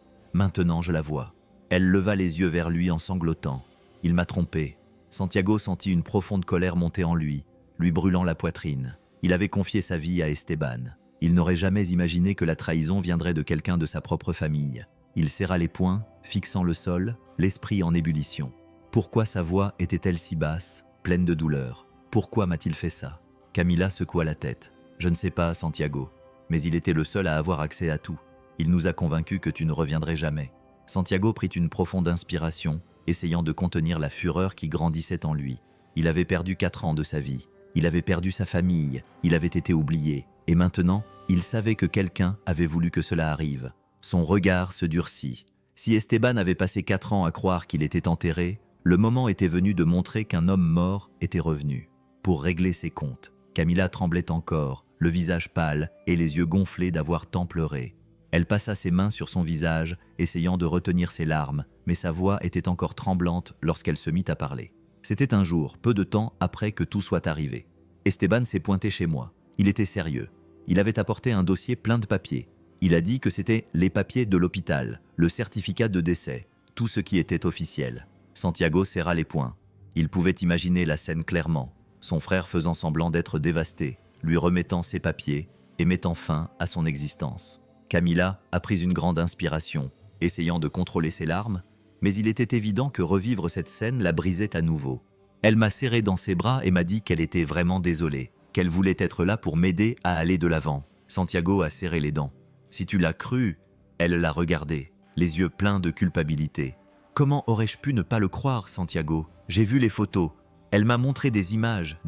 je la vois. Elle leva les yeux vers lui en sanglotant. Il m'a trompé. Santiago sentit une profonde colère monter en lui brûlant la poitrine. Il avait confié sa vie à Esteban. Il n'aurait jamais imaginé que la trahison viendrait de quelqu'un de sa propre famille. Il serra les poings, fixant le sol, l'esprit en ébullition. Pourquoi sa voix était-elle si basse, pleine de douleur? Pourquoi m'a-t-il fait ça? Camila secoua la tête. Je ne sais pas, Santiago, mais il était le seul à avoir accès à tout. Il nous a convaincus que tu ne reviendrais jamais. Santiago prit une profonde inspiration, essayant de contenir la fureur qui grandissait en lui. Il avait perdu 4 ans de sa vie. Il avait perdu sa famille, il avait été oublié. Et maintenant, il savait que quelqu'un avait voulu que cela arrive. Son regard se durcit. Si Esteban avait passé 4 ans à croire qu'il était enterré, le moment était venu de montrer qu'un homme mort était revenu. Pour régler ses comptes, Camila tremblait encore, le visage pâle et les yeux gonflés d'avoir tant pleuré. Elle passa ses mains sur son visage, essayant de retenir ses larmes, mais sa voix était encore tremblante lorsqu'elle se mit à parler. C'était un jour, peu de temps après que tout soit arrivé. Esteban s'est pointé chez moi. Il était sérieux. Il avait apporté un dossier plein de papiers. Il a dit que c'était les papiers de l'hôpital, le certificat de décès, tout ce qui était officiel. Santiago serra les poings. Il pouvait imaginer la scène clairement, son frère faisant semblant d'être dévasté, lui remettant ses papiers et mettant fin à son existence. Camila a pris une grande inspiration, essayant de contrôler ses larmes, mais il était évident que revivre cette scène la brisait à nouveau. Elle m'a serré dans ses bras et m'a dit qu'elle était vraiment désolée, qu'elle voulait être là pour m'aider à aller de l'avant. Santiago a serré les dents. Si tu l'as cru, elle l'a regardé, les yeux pleins de culpabilité. Comment aurais-je pu ne pas le croire, Santiago? J'ai vu les photos. Elle m'a montré des images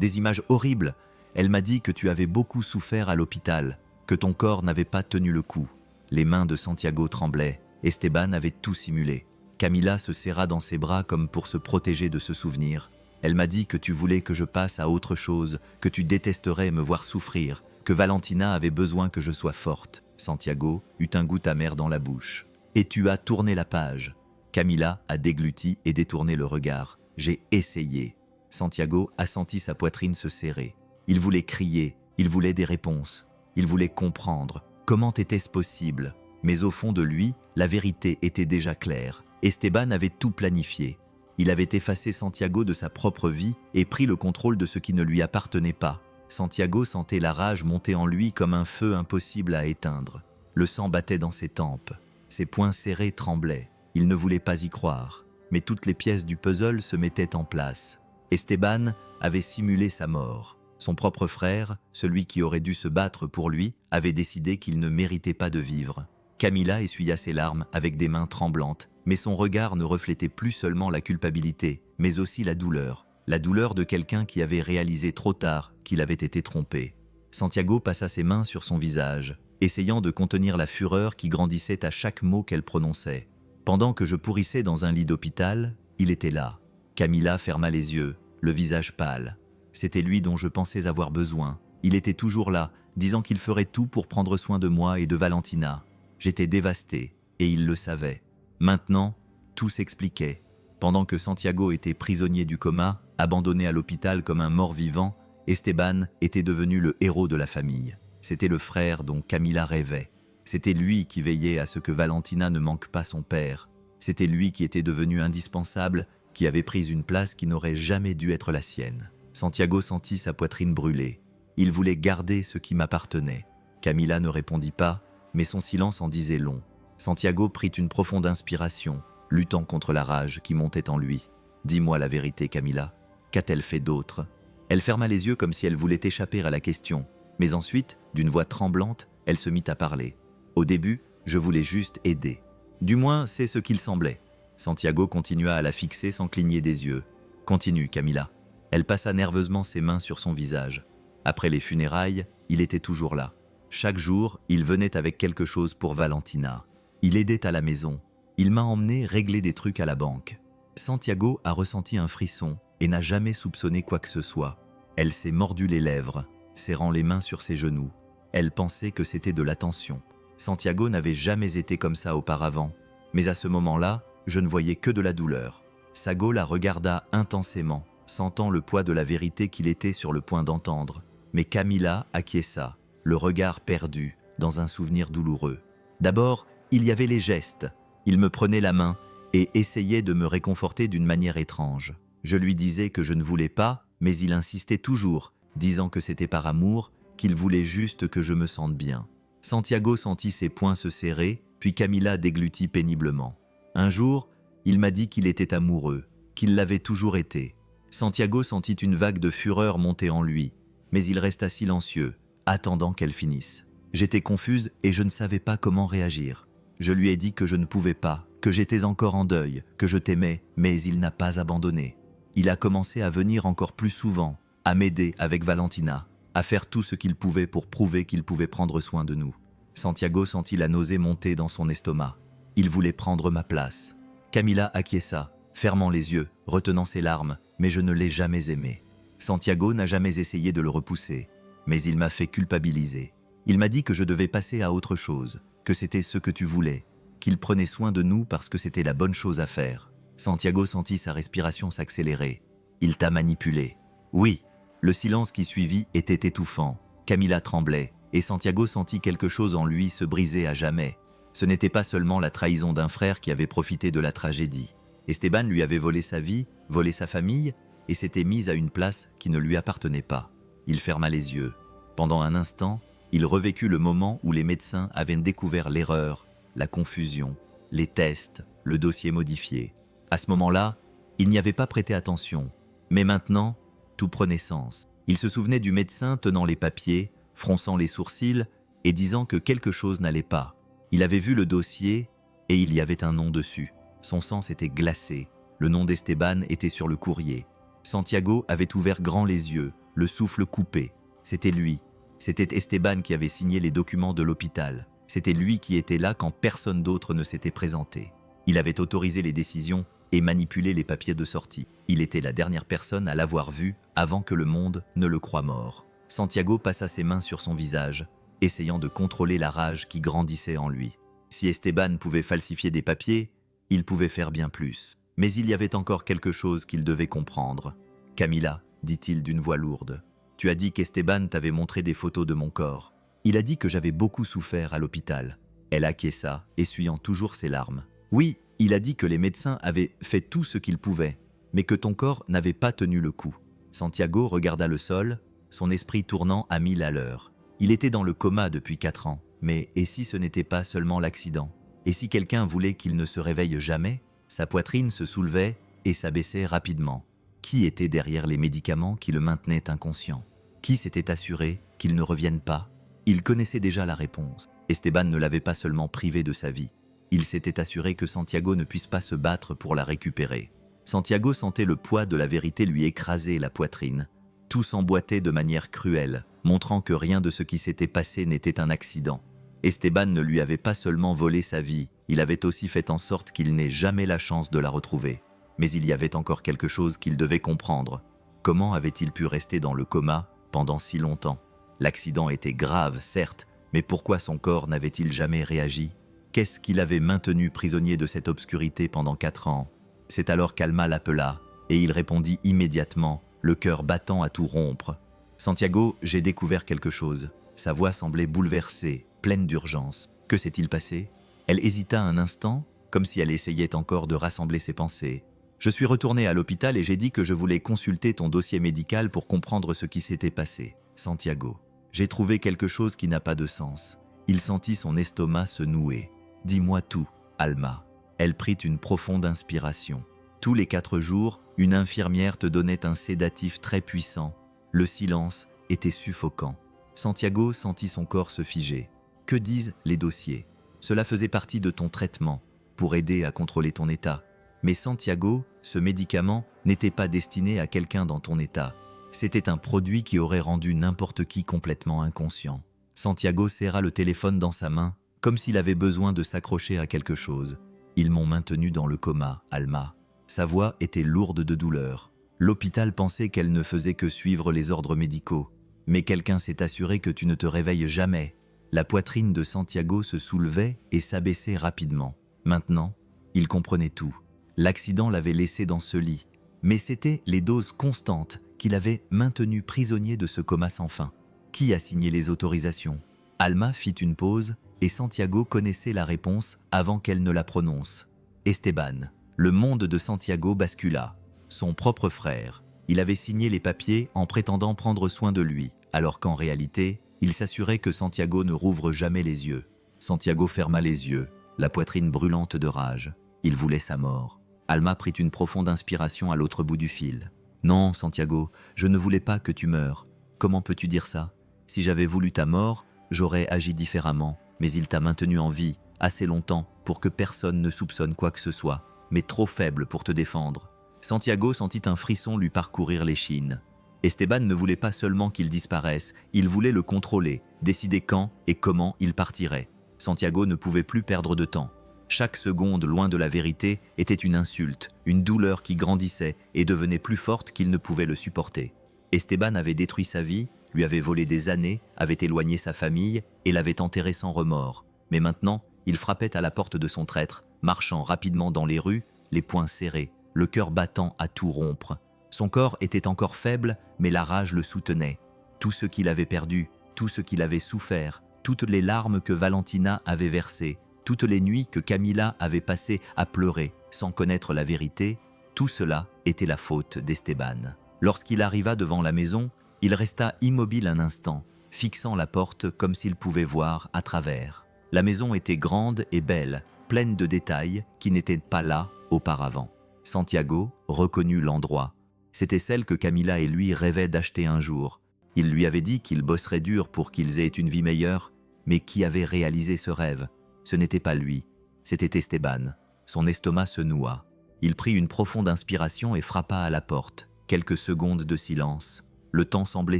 horribles. Elle m'a dit que tu avais beaucoup souffert à l'hôpital, que ton corps n'avait pas tenu le coup. Les mains de Santiago tremblaient. Esteban avait tout simulé. Camila se serra dans ses bras comme pour se protéger de ce souvenir. Elle m'a dit que tu voulais que je passe à autre chose, que tu détesterais me voir souffrir, que Valentina avait besoin que je sois forte. Santiago eut un goût amer dans la bouche. Et tu as tourné la page. Camila a dégluti et détourné le regard. J'ai essayé. Santiago a senti sa poitrine se serrer. Il voulait crier, il voulait des réponses. Il voulait comprendre. Comment était-ce possible? Mais au fond de lui, la vérité était déjà claire. Esteban avait tout planifié. Il avait effacé Santiago de sa propre vie et pris le contrôle de ce qui ne lui appartenait pas. Santiago sentait la rage monter en lui comme un feu impossible à éteindre. Le sang battait dans ses tempes. Ses poings serrés tremblaient. Il ne voulait pas y croire. Mais toutes les pièces du puzzle se mettaient en place. Esteban avait simulé sa mort. Son propre frère, celui qui aurait dû se battre pour lui, avait décidé qu'il ne méritait pas de vivre. Camila essuya ses larmes avec des mains tremblantes, mais son regard ne reflétait plus seulement la culpabilité, mais aussi la douleur de quelqu'un qui avait réalisé trop tard qu'il avait été trompé. Santiago passa ses mains sur son visage, essayant de contenir la fureur qui grandissait à chaque mot qu'elle prononçait. Pendant que je pourrissais dans un lit d'hôpital, il était là. Camila ferma les yeux, le visage pâle. C'était lui dont je pensais avoir besoin. Il était toujours là, disant qu'il ferait tout pour prendre soin de moi et de Valentina. J'étais dévasté, et il le savait. Maintenant, tout s'expliquait. Pendant que Santiago était prisonnier du coma, abandonné à l'hôpital comme un mort-vivant, Esteban était devenu le héros de la famille. C'était le frère dont Camila rêvait. C'était lui qui veillait à ce que Valentina ne manque pas son père. C'était lui qui était devenu indispensable, qui avait pris une place qui n'aurait jamais dû être la sienne. Santiago sentit sa poitrine brûler. Il voulait garder ce qui m'appartenait. Camila ne répondit pas, mais son silence en disait long. Santiago prit une profonde inspiration, luttant contre la rage qui montait en lui. « Dis-moi la vérité, Camila. Qu'a-t-elle fait d'autre » Elle ferma les yeux comme si elle voulait échapper à la question. Mais ensuite, d'une voix tremblante, elle se mit à parler. « Au début, je voulais juste aider. Du moins, c'est ce qu'il semblait. » Santiago continua à la fixer sans cligner des yeux. « Continue, Camila. » Elle passa nerveusement ses mains sur son visage. Après les funérailles, il était toujours là. Chaque jour, il venait avec quelque chose pour Valentina. Il aidait à la maison. Il m'a emmené régler des trucs à la banque. Santiago a ressenti un frisson et n'a jamais soupçonné quoi que ce soit. Elle s'est mordu les lèvres, serrant les mains sur ses genoux. Elle pensait que c'était de la tension. Santiago n'avait jamais été comme ça auparavant, mais à ce moment-là, je ne voyais que de la douleur. Sago la regarda intensément, sentant le poids de la vérité qu'il était sur le point d'entendre. Mais Camila acquiesça, le regard perdu, dans un souvenir douloureux. D'abord, il y avait les gestes. Il me prenait la main et essayait de me réconforter d'une manière étrange. Je lui disais que je ne voulais pas, mais il insistait toujours, disant que c'était par amour, qu'il voulait juste que je me sente bien. Santiago sentit ses poings se serrer, puis Camila déglutit péniblement. Un jour, il m'a dit qu'il était amoureux, qu'il l'avait toujours été. Santiago sentit une vague de fureur monter en lui, mais il resta silencieux, attendant qu'elle finisse. J'étais confuse et je ne savais pas comment réagir. Je lui ai dit que je ne pouvais pas, que j'étais encore en deuil, que je t'aimais, mais il n'a pas abandonné. Il a commencé à venir encore plus souvent, à m'aider avec Valentina, à faire tout ce qu'il pouvait pour prouver qu'il pouvait prendre soin de nous. Santiago sentit la nausée monter dans son estomac. Il voulait prendre ma place. Camila acquiesça, fermant les yeux, retenant ses larmes, mais je ne l'ai jamais aimé. Santiago n'a jamais essayé de le repousser, mais il m'a fait culpabiliser. Il m'a dit que je devais passer à autre chose, que c'était ce que tu voulais, qu'il prenait soin de nous parce que c'était la bonne chose à faire. Santiago sentit sa respiration s'accélérer. Il t'a manipulé. Oui. Le silence qui suivit était étouffant. Camila tremblait, et Santiago sentit quelque chose en lui se briser à jamais. Ce n'était pas seulement la trahison d'un frère qui avait profité de la tragédie. Esteban lui avait volé sa vie, volé sa famille, et s'était mis à une place qui ne lui appartenait pas. Il ferma les yeux. Pendant un instant, il revécut le moment où les médecins avaient découvert l'erreur, la confusion, les tests, le dossier modifié. À ce moment-là, il n'y avait pas prêté attention. Mais maintenant, tout prenait sens. Il se souvenait du médecin tenant les papiers, fronçant les sourcils et disant que quelque chose n'allait pas. Il avait vu le dossier et il y avait un nom dessus. Son sang s'était glacé. Le nom d'Esteban était sur le courrier. Santiago avait ouvert grand les yeux, le souffle coupé. C'était lui. C'était Esteban qui avait signé les documents de l'hôpital. C'était lui qui était là quand personne d'autre ne s'était présenté. Il avait autorisé les décisions et manipulé les papiers de sortie. Il était la dernière personne à l'avoir vu avant que le monde ne le croie mort. Santiago passa ses mains sur son visage, essayant de contrôler la rage qui grandissait en lui. Si Esteban pouvait falsifier des papiers, il pouvait faire bien plus. Mais il y avait encore quelque chose qu'il devait comprendre. « Camila, dit-il d'une voix lourde, tu as dit qu'Esteban t'avait montré des photos de mon corps. Il a dit que j'avais beaucoup souffert à l'hôpital. » Elle acquiesça, essuyant toujours ses larmes. « Oui, il a dit que les médecins avaient fait tout ce qu'ils pouvaient, mais que ton corps n'avait pas tenu le coup. » Santiago regarda le sol, son esprit tournant à 1000 à l'heure. Il était dans le coma depuis 4 ans, mais et si ce n'était pas seulement l'accident? Et si quelqu'un voulait qu'il ne se réveille jamais? Sa poitrine se soulevait et s'abaissait rapidement. Qui était derrière les médicaments qui le maintenaient inconscient? Qui s'était assuré qu'il ne revienne pas? Il connaissait déjà la réponse. Esteban ne l'avait pas seulement privé de sa vie. Il s'était assuré que Santiago ne puisse pas se battre pour la récupérer. Santiago sentait le poids de la vérité lui écraser la poitrine. Tout s'emboîtait de manière cruelle, montrant que rien de ce qui s'était passé n'était un accident. Esteban ne lui avait pas seulement volé sa vie, il avait aussi fait en sorte qu'il n'ait jamais la chance de la retrouver. Mais il y avait encore quelque chose qu'il devait comprendre. Comment avait-il pu rester dans le coma pendant si longtemps? L'accident était grave, certes, mais pourquoi son corps n'avait-il jamais réagi? Qu'est-ce qu'il avait maintenu prisonnier de cette obscurité pendant 4 ans? C'est alors qu'Alma l'appela, et il répondit immédiatement, le cœur battant à tout rompre. « Santiago, j'ai découvert quelque chose. » Sa voix semblait bouleversée, pleine d'urgence. Que s'est-il passé? Elle hésita un instant, comme si elle essayait encore de rassembler ses pensées. « Je suis retourné à l'hôpital et j'ai dit que je voulais consulter ton dossier médical pour comprendre ce qui s'était passé. Santiago, j'ai trouvé quelque chose qui n'a pas de sens. » Il sentit son estomac se nouer. « Dis-moi tout, Alma. » Elle prit une profonde inspiration. Tous les 4 jours, une infirmière te donnait un sédatif très puissant. Le silence était suffocant. Santiago sentit son corps se figer. Que disent les dossiers? Cela faisait partie de ton traitement, pour aider à contrôler ton état. Mais Santiago, ce médicament n'était pas destiné à quelqu'un dans ton état. C'était un produit qui aurait rendu n'importe qui complètement inconscient. Santiago serra le téléphone dans sa main, comme s'il avait besoin de s'accrocher à quelque chose. « Ils m'ont maintenu dans le coma, Alma. » Sa voix était lourde de douleur. L'hôpital pensait qu'elle ne faisait que suivre les ordres médicaux. Mais quelqu'un s'est assuré que tu ne te réveilles jamais. La poitrine de Santiago se soulevait et s'abaissait rapidement. Maintenant, il comprenait tout. L'accident l'avait laissé dans ce lit. Mais c'étaient les doses constantes qui l'avaient maintenu prisonnier de ce coma sans fin. Qui a signé les autorisations? Alma fit une pause et Santiago connaissait la réponse avant qu'elle ne la prononce. Esteban. Le monde de Santiago bascula. Son propre frère. Il avait signé les papiers en prétendant prendre soin de lui, alors qu'en réalité, il s'assurait que Santiago ne rouvre jamais les yeux. Santiago ferma les yeux, la poitrine brûlante de rage. Il voulait sa mort. Alma prit une profonde inspiration à l'autre bout du fil. « Non, Santiago, je ne voulais pas que tu meures. Comment peux-tu dire ça? Si j'avais voulu ta mort, j'aurais agi différemment, mais il t'a maintenu en vie, assez longtemps pour que personne ne soupçonne quoi que ce soit, mais trop faible pour te défendre. » Santiago sentit un frisson lui parcourir l'échine. Esteban ne voulait pas seulement qu'il disparaisse, il voulait le contrôler, décider quand et comment il partirait. Santiago ne pouvait plus perdre de temps. Chaque seconde loin de la vérité était une insulte, une douleur qui grandissait et devenait plus forte qu'il ne pouvait le supporter. Esteban avait détruit sa vie, lui avait volé des années, avait éloigné sa famille et l'avait enterré sans remords. Mais maintenant, il frappait à la porte de son traître, marchant rapidement dans les rues, les poings serrés, le cœur battant à tout rompre. Son corps était encore faible, mais la rage le soutenait. Tout ce qu'il avait perdu, tout ce qu'il avait souffert, toutes les larmes que Valentina avait versées, toutes les nuits que Camila avait passées à pleurer sans connaître la vérité, tout cela était la faute d'Esteban. Lorsqu'il arriva devant la maison, il resta immobile un instant, fixant la porte comme s'il pouvait voir à travers. La maison était grande et belle, pleine de détails qui n'étaient pas là auparavant. Santiago reconnut l'endroit. C'était celle que Camila et lui rêvaient d'acheter un jour. Il lui avait dit qu'ils bosseraient dur pour qu'ils aient une vie meilleure, mais qui avait réalisé ce rêve? Ce n'était pas lui, c'était Esteban. Son estomac se noua. Il prit une profonde inspiration et frappa à la porte. Quelques secondes de silence. Le temps semblait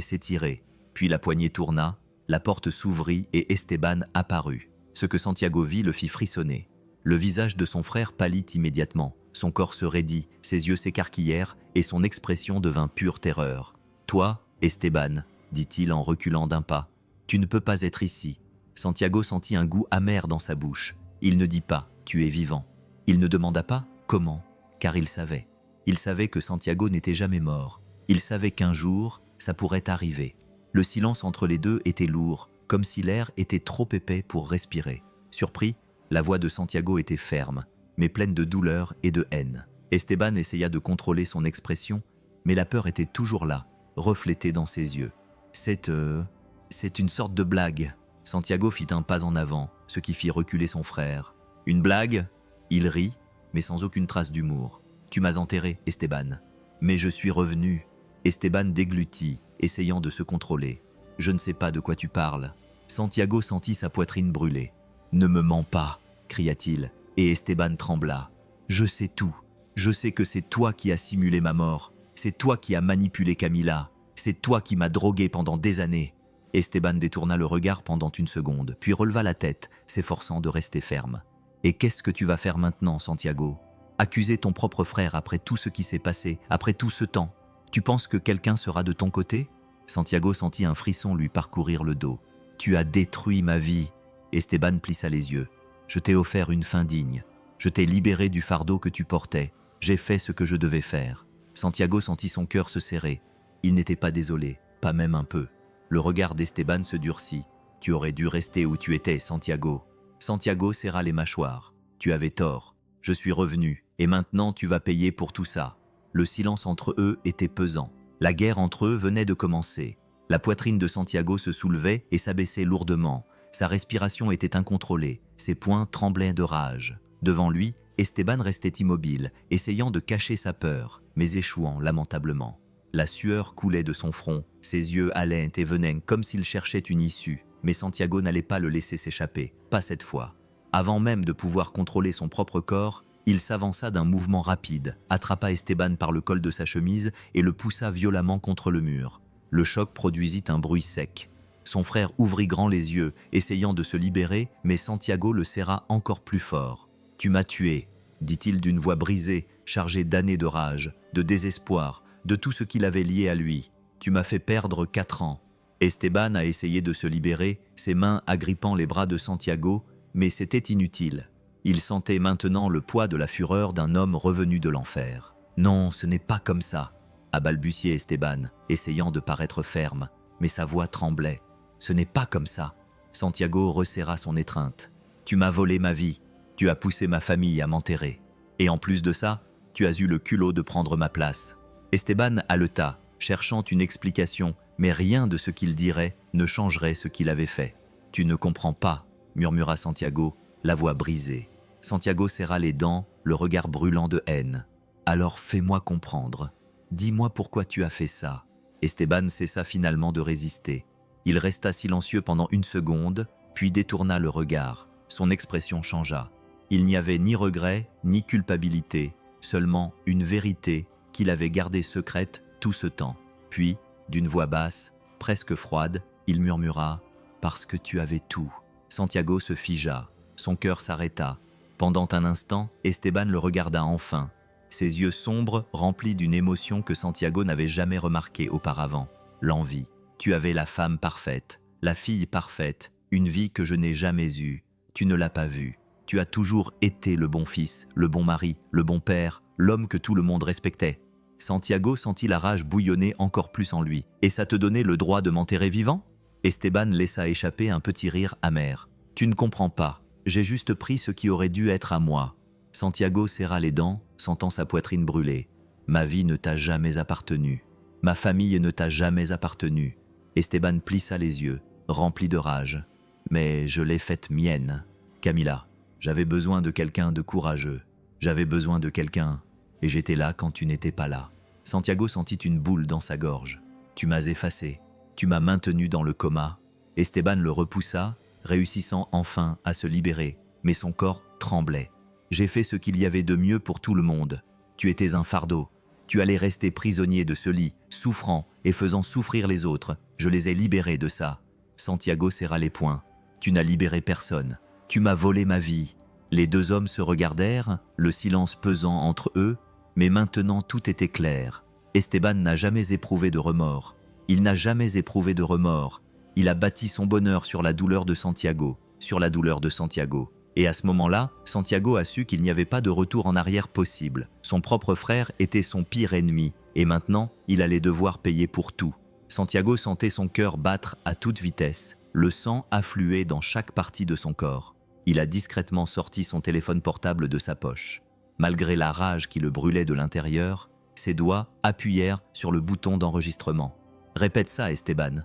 s'étirer. Puis la poignée tourna, la porte s'ouvrit et Esteban apparut. Ce que Santiago vit le fit frissonner. Le visage de son frère pâlit immédiatement. Son corps se raidit, ses yeux s'écarquillèrent et son expression devint pure terreur. « Toi, Esteban, dit-il en reculant d'un pas, tu ne peux pas être ici. » Santiago sentit un goût amer dans sa bouche. Il ne dit pas « tu es vivant ». Il ne demanda pas « comment », car il savait. Il savait que Santiago n'était jamais mort. Il savait qu'un jour, ça pourrait arriver. Le silence entre les deux était lourd, comme si l'air était trop épais pour respirer. Surpris, la voix de Santiago était ferme, mais pleine de douleur et de haine. Esteban essaya de contrôler son expression, mais la peur était toujours là, reflétée dans ses yeux. C'est une sorte de blague. Santiago fit un pas en avant, ce qui fit reculer son frère. Une blague? Il rit, mais sans aucune trace d'humour. Tu m'as enterré, Esteban. Mais je suis revenu. Esteban déglutit, essayant de se contrôler. Je ne sais pas de quoi tu parles. Santiago sentit sa poitrine brûler. Ne me mens pas, cria-t-il, et Esteban trembla. Je sais tout. Je sais que c'est toi qui as simulé ma mort. C'est toi qui as manipulé Camila. C'est toi qui m'as drogué pendant des années. Esteban détourna le regard pendant une seconde, puis releva la tête, s'efforçant de rester ferme. Et qu'est-ce que tu vas faire maintenant, Santiago? Accuser ton propre frère après tout ce qui s'est passé, après tout ce temps. Tu penses que quelqu'un sera de ton côté? Santiago sentit un frisson lui parcourir le dos. Tu as détruit ma vie. Esteban plissa les yeux. Je t'ai offert une fin digne. Je t'ai libéré du fardeau que tu portais. J'ai fait ce que je devais faire. Santiago sentit son cœur se serrer. Il n'était pas désolé, pas même un peu. Le regard d'Esteban se durcit. Tu aurais dû rester où tu étais, Santiago. Santiago serra les mâchoires. Tu avais tort. Je suis revenu, et maintenant tu vas payer pour tout ça. Le silence entre eux était pesant. La guerre entre eux venait de commencer. La poitrine de Santiago se soulevait et s'abaissait lourdement. Sa respiration était incontrôlée. Ses poings tremblaient de rage. Devant lui, Esteban restait immobile, essayant de cacher sa peur, mais échouant lamentablement. La sueur coulait de son front, ses yeux allaient et venaient comme s'il cherchait une issue, mais Santiago n'allait pas le laisser s'échapper, pas cette fois. Avant même de pouvoir contrôler son propre corps, il s'avança d'un mouvement rapide, attrapa Esteban par le col de sa chemise et le poussa violemment contre le mur. Le choc produisit un bruit sec. Son frère ouvrit grand les yeux, essayant de se libérer, mais Santiago le serra encore plus fort. « Tu m'as tué », dit-il d'une voix brisée, chargée d'années de rage, de désespoir, de tout ce qui l'avait lié à lui. Tu m'as fait perdre 4 ans. Esteban a essayé de se libérer, ses mains agrippant les bras de Santiago, mais c'était inutile. Il sentait maintenant le poids de la fureur d'un homme revenu de l'enfer. « Non, ce n'est pas comme ça », a balbutié Esteban, essayant de paraître ferme, mais sa voix tremblait. « Ce n'est pas comme ça ». Santiago resserra son étreinte. « Tu m'as volé ma vie, tu as poussé ma famille à m'enterrer. Et en plus de ça, tu as eu le culot de prendre ma place. » Esteban haleta, cherchant une explication, mais rien de ce qu'il dirait ne changerait ce qu'il avait fait. « Tu ne comprends pas », murmura Santiago, la voix brisée. Santiago serra les dents, le regard brûlant de haine. « Alors fais-moi comprendre. Dis-moi pourquoi tu as fait ça. » Esteban cessa finalement de résister. Il resta silencieux pendant 1 seconde, puis détourna le regard. Son expression changea. Il n'y avait ni regret, ni culpabilité, seulement une vérité qu'il avait gardée secrète tout ce temps. Puis, d'une voix basse, presque froide, il murmura « Parce que tu avais tout ». Santiago se figea, son cœur s'arrêta. Pendant un instant, Esteban le regarda enfin. Ses yeux sombres remplis d'une émotion que Santiago n'avait jamais remarquée auparavant, l'envie. Tu avais la femme parfaite, la fille parfaite, une vie que je n'ai jamais eue. Tu ne l'as pas vue. Tu as toujours été le bon fils, le bon mari, le bon père, l'homme que tout le monde respectait. Santiago sentit la rage bouillonner encore plus en lui. « Et ça te donnait le droit de m'enterrer vivant ?» Esteban laissa échapper un petit rire amer. « Tu ne comprends pas. J'ai juste pris ce qui aurait dû être à moi. » Santiago serra les dents, sentant sa poitrine brûler. « Ma vie ne t'a jamais appartenu. Ma famille ne t'a jamais appartenu. » Esteban plissa les yeux, rempli de rage. « Mais je l'ai faite mienne. Camila, j'avais besoin de quelqu'un de courageux. J'avais besoin de quelqu'un, et j'étais là quand tu n'étais pas là. » Santiago sentit une boule dans sa gorge. « Tu m'as effacé. Tu m'as maintenu dans le coma. » Esteban le repoussa, réussissant enfin à se libérer, mais son corps tremblait. « J'ai fait ce qu'il y avait de mieux pour tout le monde. Tu étais un fardeau. Tu allais rester prisonnier de ce lit, souffrant et faisant souffrir les autres. Je les ai libérés de ça. » Santiago serra les poings. « Tu n'as libéré personne. Tu m'as volé ma vie. » Les 2 hommes se regardèrent, le silence pesant entre eux, mais maintenant tout était clair. Esteban n'a jamais éprouvé de remords. Il n'a jamais éprouvé de remords. Il a bâti son bonheur sur la douleur de Santiago, sur la douleur de Santiago. Et à ce moment-là, Santiago a su qu'il n'y avait pas de retour en arrière possible. Son propre frère était son pire ennemi, et maintenant, il allait devoir payer pour tout. Santiago sentait son cœur battre à toute vitesse. Le sang affluait dans chaque partie de son corps. Il a discrètement sorti son téléphone portable de sa poche. Malgré la rage qui le brûlait de l'intérieur, ses doigts appuyèrent sur le bouton d'enregistrement. « Répète ça, Esteban. »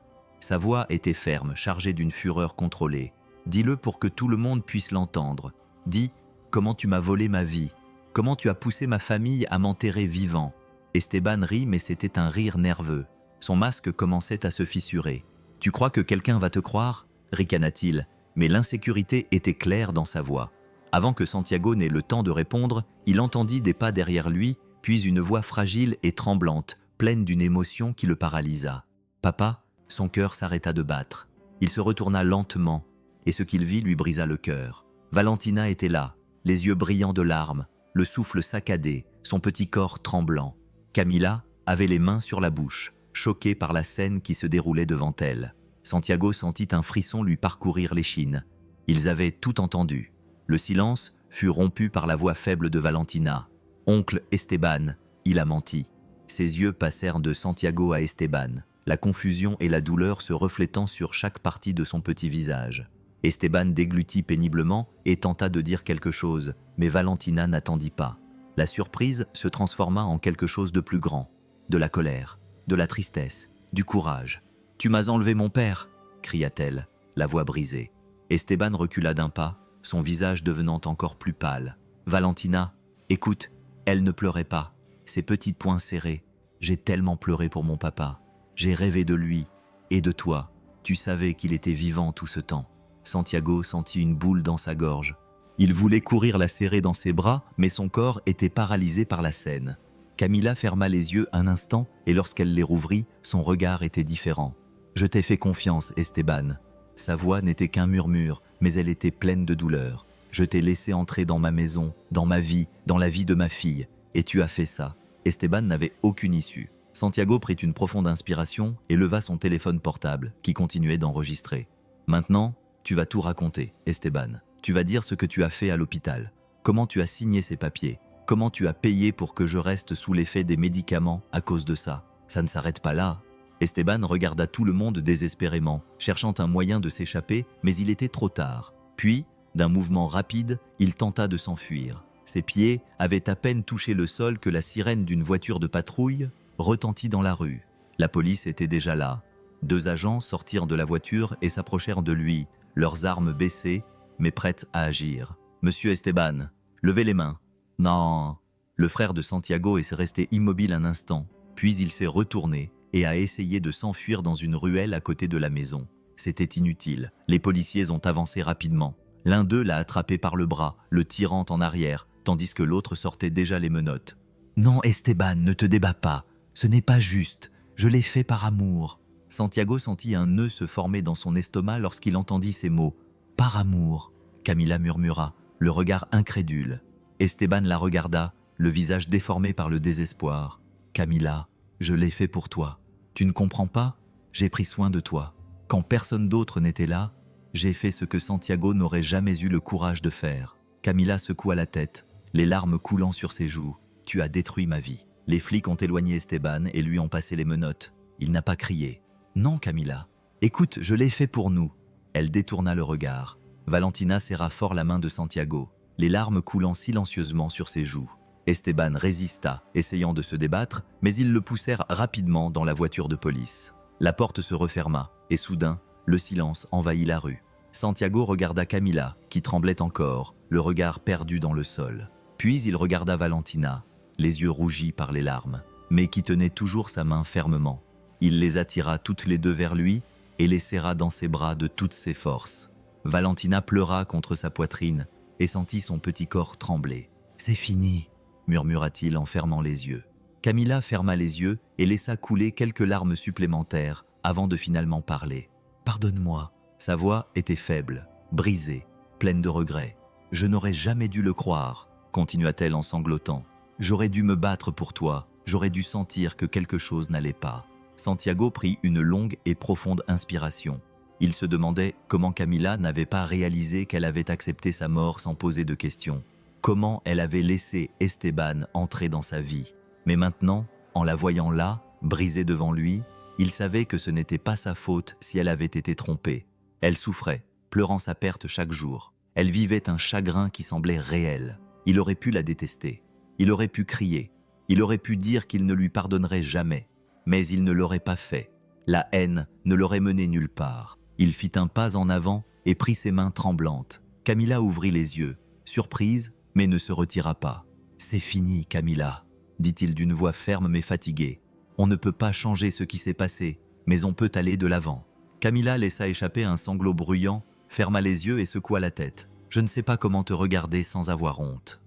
Sa voix était ferme, chargée d'une fureur contrôlée. « Dis-le pour que tout le monde puisse l'entendre. Dis comment tu m'as volé ma vie, comment tu as poussé ma famille à m'enterrer vivant. » Esteban rit, mais c'était un rire nerveux. Son masque commençait à se fissurer. « Tu crois que quelqu'un va te croire ?» ricana-t-il, mais l'insécurité était claire dans sa voix. Avant que Santiago n'ait le temps de répondre, il entendit des pas derrière lui, puis une voix fragile et tremblante, pleine d'une émotion qui le paralysa. « Papa ?» Son cœur s'arrêta de battre. Il se retourna lentement, et ce qu'il vit lui brisa le cœur. Valentina était là, les yeux brillants de larmes, le souffle saccadé, son petit corps tremblant. Camila avait les mains sur la bouche, choquée par la scène qui se déroulait devant elle. Santiago sentit un frisson lui parcourir l'échine. Ils avaient tout entendu. Le silence fut rompu par la voix faible de Valentina. « Oncle Esteban, il a menti. » Ses yeux passèrent de Santiago à Esteban, la confusion et la douleur se reflétant sur chaque partie de son petit visage. Esteban déglutit péniblement et tenta de dire quelque chose, mais Valentina n'attendit pas. La surprise se transforma en quelque chose de plus grand, de la colère, de la tristesse, du courage. « Tu m'as enlevé mon père !» cria-t-elle, la voix brisée. Esteban recula d'un pas, son visage devenant encore plus pâle. « Valentina, écoute, elle ne pleurait pas, ses petits poings serrés. J'ai tellement pleuré pour mon papa. J'ai rêvé de lui et de toi. Tu savais qu'il était vivant tout ce temps. » Santiago sentit une boule dans sa gorge. Il voulait courir la serrer dans ses bras, mais son corps était paralysé par la scène. Camila ferma les yeux un instant et lorsqu'elle les rouvrit, son regard était différent. « Je t'ai fait confiance, Esteban. » Sa voix n'était qu'un murmure, mais elle était pleine de douleur. « Je t'ai laissé entrer dans ma maison, dans ma vie, dans la vie de ma fille. Et tu as fait ça. » Esteban n'avait aucune issue. Santiago prit une profonde inspiration et leva son téléphone portable, qui continuait d'enregistrer. « Maintenant, tu vas tout raconter, Esteban. Tu vas dire ce que tu as fait à l'hôpital, comment tu as signé ces papiers, comment tu as payé pour que je reste sous l'effet des médicaments à cause de ça. Ça ne s'arrête pas là. » Esteban regarda tout le monde désespérément, cherchant un moyen de s'échapper, mais il était trop tard. Puis, d'un mouvement rapide, il tenta de s'enfuir. Ses pieds avaient à peine touché le sol que la sirène d'une voiture de patrouille retentit dans la rue. La police était déjà là. 2 agents sortirent de la voiture et s'approchèrent de lui, leurs armes baissées, mais prêtes à agir. « Monsieur Esteban, levez les mains. »« Non !» Le frère de Santiago est resté immobile un instant, puis il s'est retourné et a essayé de s'enfuir dans une ruelle à côté de la maison. C'était inutile. Les policiers ont avancé rapidement. L'un d'eux l'a attrapé par le bras, le tirant en arrière, tandis que l'autre sortait déjà les menottes. « Non, Esteban, ne te débats pas. Ce n'est pas juste. Je l'ai fait par amour. » Santiago sentit un nœud se former dans son estomac lorsqu'il entendit ces mots. « Par amour !» Camila murmura, le regard incrédule. Esteban la regarda, le visage déformé par le désespoir. « Camila, je l'ai fait pour toi. Tu ne comprends pas? J'ai pris soin de toi. Quand personne d'autre n'était là, j'ai fait ce que Santiago n'aurait jamais eu le courage de faire. » Camila secoua la tête, les larmes coulant sur ses joues. « Tu as détruit ma vie. » Les flics ont éloigné Esteban et lui ont passé les menottes. Il n'a pas crié. « Non, Camila. Écoute, je l'ai fait pour nous. » Elle détourna le regard. Valentina serra fort la main de Santiago, les larmes coulant silencieusement sur ses joues. Esteban résista, essayant de se débattre, mais ils le poussèrent rapidement dans la voiture de police. La porte se referma, et soudain, le silence envahit la rue. Santiago regarda Camila, qui tremblait encore, le regard perdu dans le sol. Puis il regarda Valentina, les yeux rougis par les larmes, mais qui tenait toujours sa main fermement. Il les attira toutes les 2 vers lui et les serra dans ses bras de toutes ses forces. Valentina pleura contre sa poitrine et sentit son petit corps trembler. « C'est fini !» murmura-t-il en fermant les yeux. Camila ferma les yeux et laissa couler quelques larmes supplémentaires avant de finalement parler. « Pardonne-moi. » Sa voix était faible, brisée, pleine de regrets. « Je n'aurais jamais dû le croire, » continua-t-elle en sanglotant. « J'aurais dû me battre pour toi, j'aurais dû sentir que quelque chose n'allait pas. » Santiago prit une longue et profonde inspiration. Il se demandait comment Camila n'avait pas réalisé qu'elle avait accepté sa mort sans poser de questions. Comment elle avait laissé Esteban entrer dans sa vie. Mais maintenant, en la voyant là, brisée devant lui, il savait que ce n'était pas sa faute si elle avait été trompée. Elle souffrait, pleurant sa perte chaque jour. Elle vivait un chagrin qui semblait réel. Il aurait pu la détester. Il aurait pu crier. Il aurait pu dire qu'il ne lui pardonnerait jamais. Mais il ne l'aurait pas fait. La haine ne l'aurait mené nulle part. Il fit un pas en avant et prit ses mains tremblantes. Camila ouvrit les yeux, surprise, mais ne se retira pas. « C'est fini, Camila », dit-il d'une voix ferme mais fatiguée. « On ne peut pas changer ce qui s'est passé, mais on peut aller de l'avant. » Camila laissa échapper un sanglot bruyant, ferma les yeux et secoua la tête. « Je ne sais pas comment te regarder sans avoir honte. »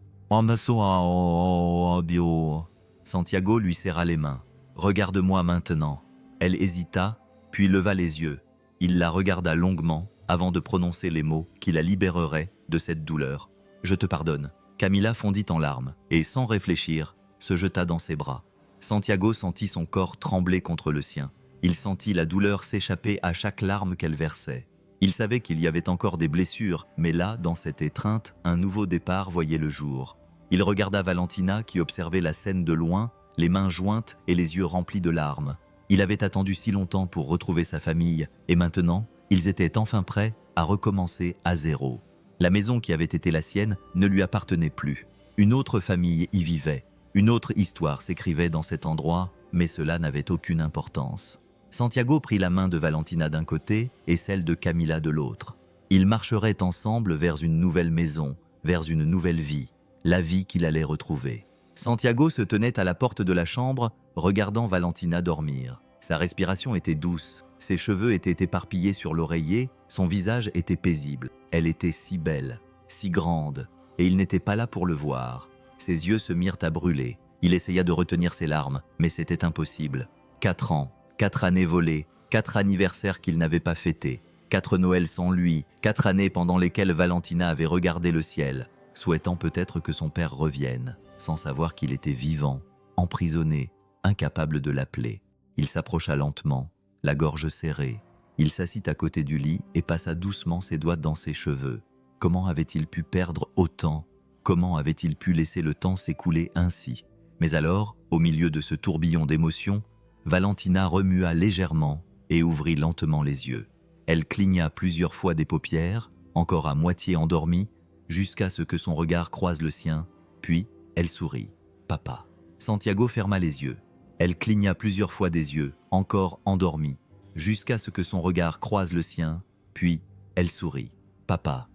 Santiago lui serra les mains. « Regarde-moi maintenant. » Elle hésita, puis leva les yeux. Il la regarda longuement avant de prononcer les mots qui la libéreraient de cette douleur. « Je te pardonne. » Camila fondit en larmes et, sans réfléchir, se jeta dans ses bras. Santiago sentit son corps trembler contre le sien. Il sentit la douleur s'échapper à chaque larme qu'elle versait. Il savait qu'il y avait encore des blessures, mais là, dans cette étreinte, un nouveau départ voyait le jour. Il regarda Valentina qui observait la scène de loin, les mains jointes et les yeux remplis de larmes. Il avait attendu si longtemps pour retrouver sa famille, et maintenant, ils étaient enfin prêts à recommencer à zéro. La maison qui avait été la sienne ne lui appartenait plus. Une autre famille y vivait. Une autre histoire s'écrivait dans cet endroit, mais cela n'avait aucune importance. Santiago prit la main de Valentina d'un côté et celle de Camila de l'autre. Ils marcheraient ensemble vers une nouvelle maison, vers une nouvelle vie, la vie qu'il allait retrouver. Santiago se tenait à la porte de la chambre, regardant Valentina dormir. Sa respiration était douce, ses cheveux étaient éparpillés sur l'oreiller, son visage était paisible. Elle était si belle, si grande, et il n'était pas là pour le voir. Ses yeux se mirent à brûler. Il essaya de retenir ses larmes, mais c'était impossible. 4 ans, 4 années volées, 4 anniversaires qu'il n'avait pas fêtés, 4 Noëls sans lui, 4 années pendant lesquelles Valentina avait regardé le ciel, souhaitant peut-être que son père revienne, sans savoir qu'il était vivant, emprisonné, incapable de l'appeler. Il s'approcha lentement, la gorge serrée. Il s'assit à côté du lit et passa doucement ses doigts dans ses cheveux. Comment avait-il pu perdre autant? Comment avait-il pu laisser le temps s'écouler ainsi? Mais alors, au milieu de ce tourbillon d'émotions, Valentina remua légèrement et ouvrit lentement les yeux. Elle cligna plusieurs fois des paupières, encore à moitié endormie, jusqu'à ce que son regard croise le sien, puis elle sourit. « Papa ». Santiago ferma les yeux. Elle cligna plusieurs fois des yeux, encore endormie, jusqu'à ce que son regard croise le sien, puis elle sourit. « Papa ».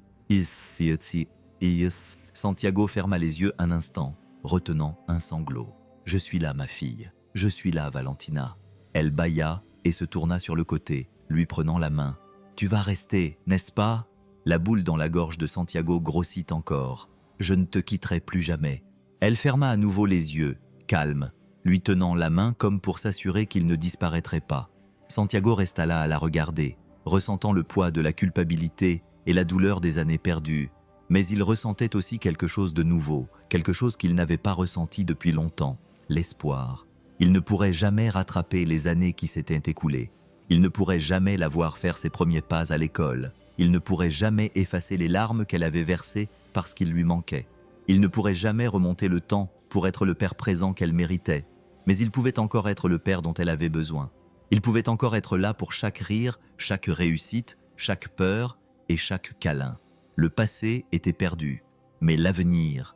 Santiago ferma les yeux un instant, retenant un sanglot. « Je suis là, ma fille. Je suis là, Valentina. » Elle bâilla et se tourna sur le côté, lui prenant la main. « Tu vas rester, n'est-ce pas ?» La boule dans la gorge de Santiago grossit encore. « Je ne te quitterai plus jamais. » Elle ferma à nouveau les yeux, calme, lui tenant la main comme pour s'assurer qu'il ne disparaîtrait pas. Santiago resta là à la regarder, ressentant le poids de la culpabilité et la douleur des années perdues. Mais il ressentait aussi quelque chose de nouveau, quelque chose qu'il n'avait pas ressenti depuis longtemps, l'espoir. Il ne pourrait jamais rattraper les années qui s'étaient écoulées. Il ne pourrait jamais la voir faire ses premiers pas à l'école. Il ne pourrait jamais effacer les larmes qu'elle avait versées parce qu'il lui manquait. Il ne pourrait jamais remonter le temps pour être le père présent qu'elle méritait. Mais il pouvait encore être le père dont elle avait besoin. Il pouvait encore être là pour chaque rire, chaque réussite, chaque peur et chaque câlin. Le passé était perdu, mais l'avenir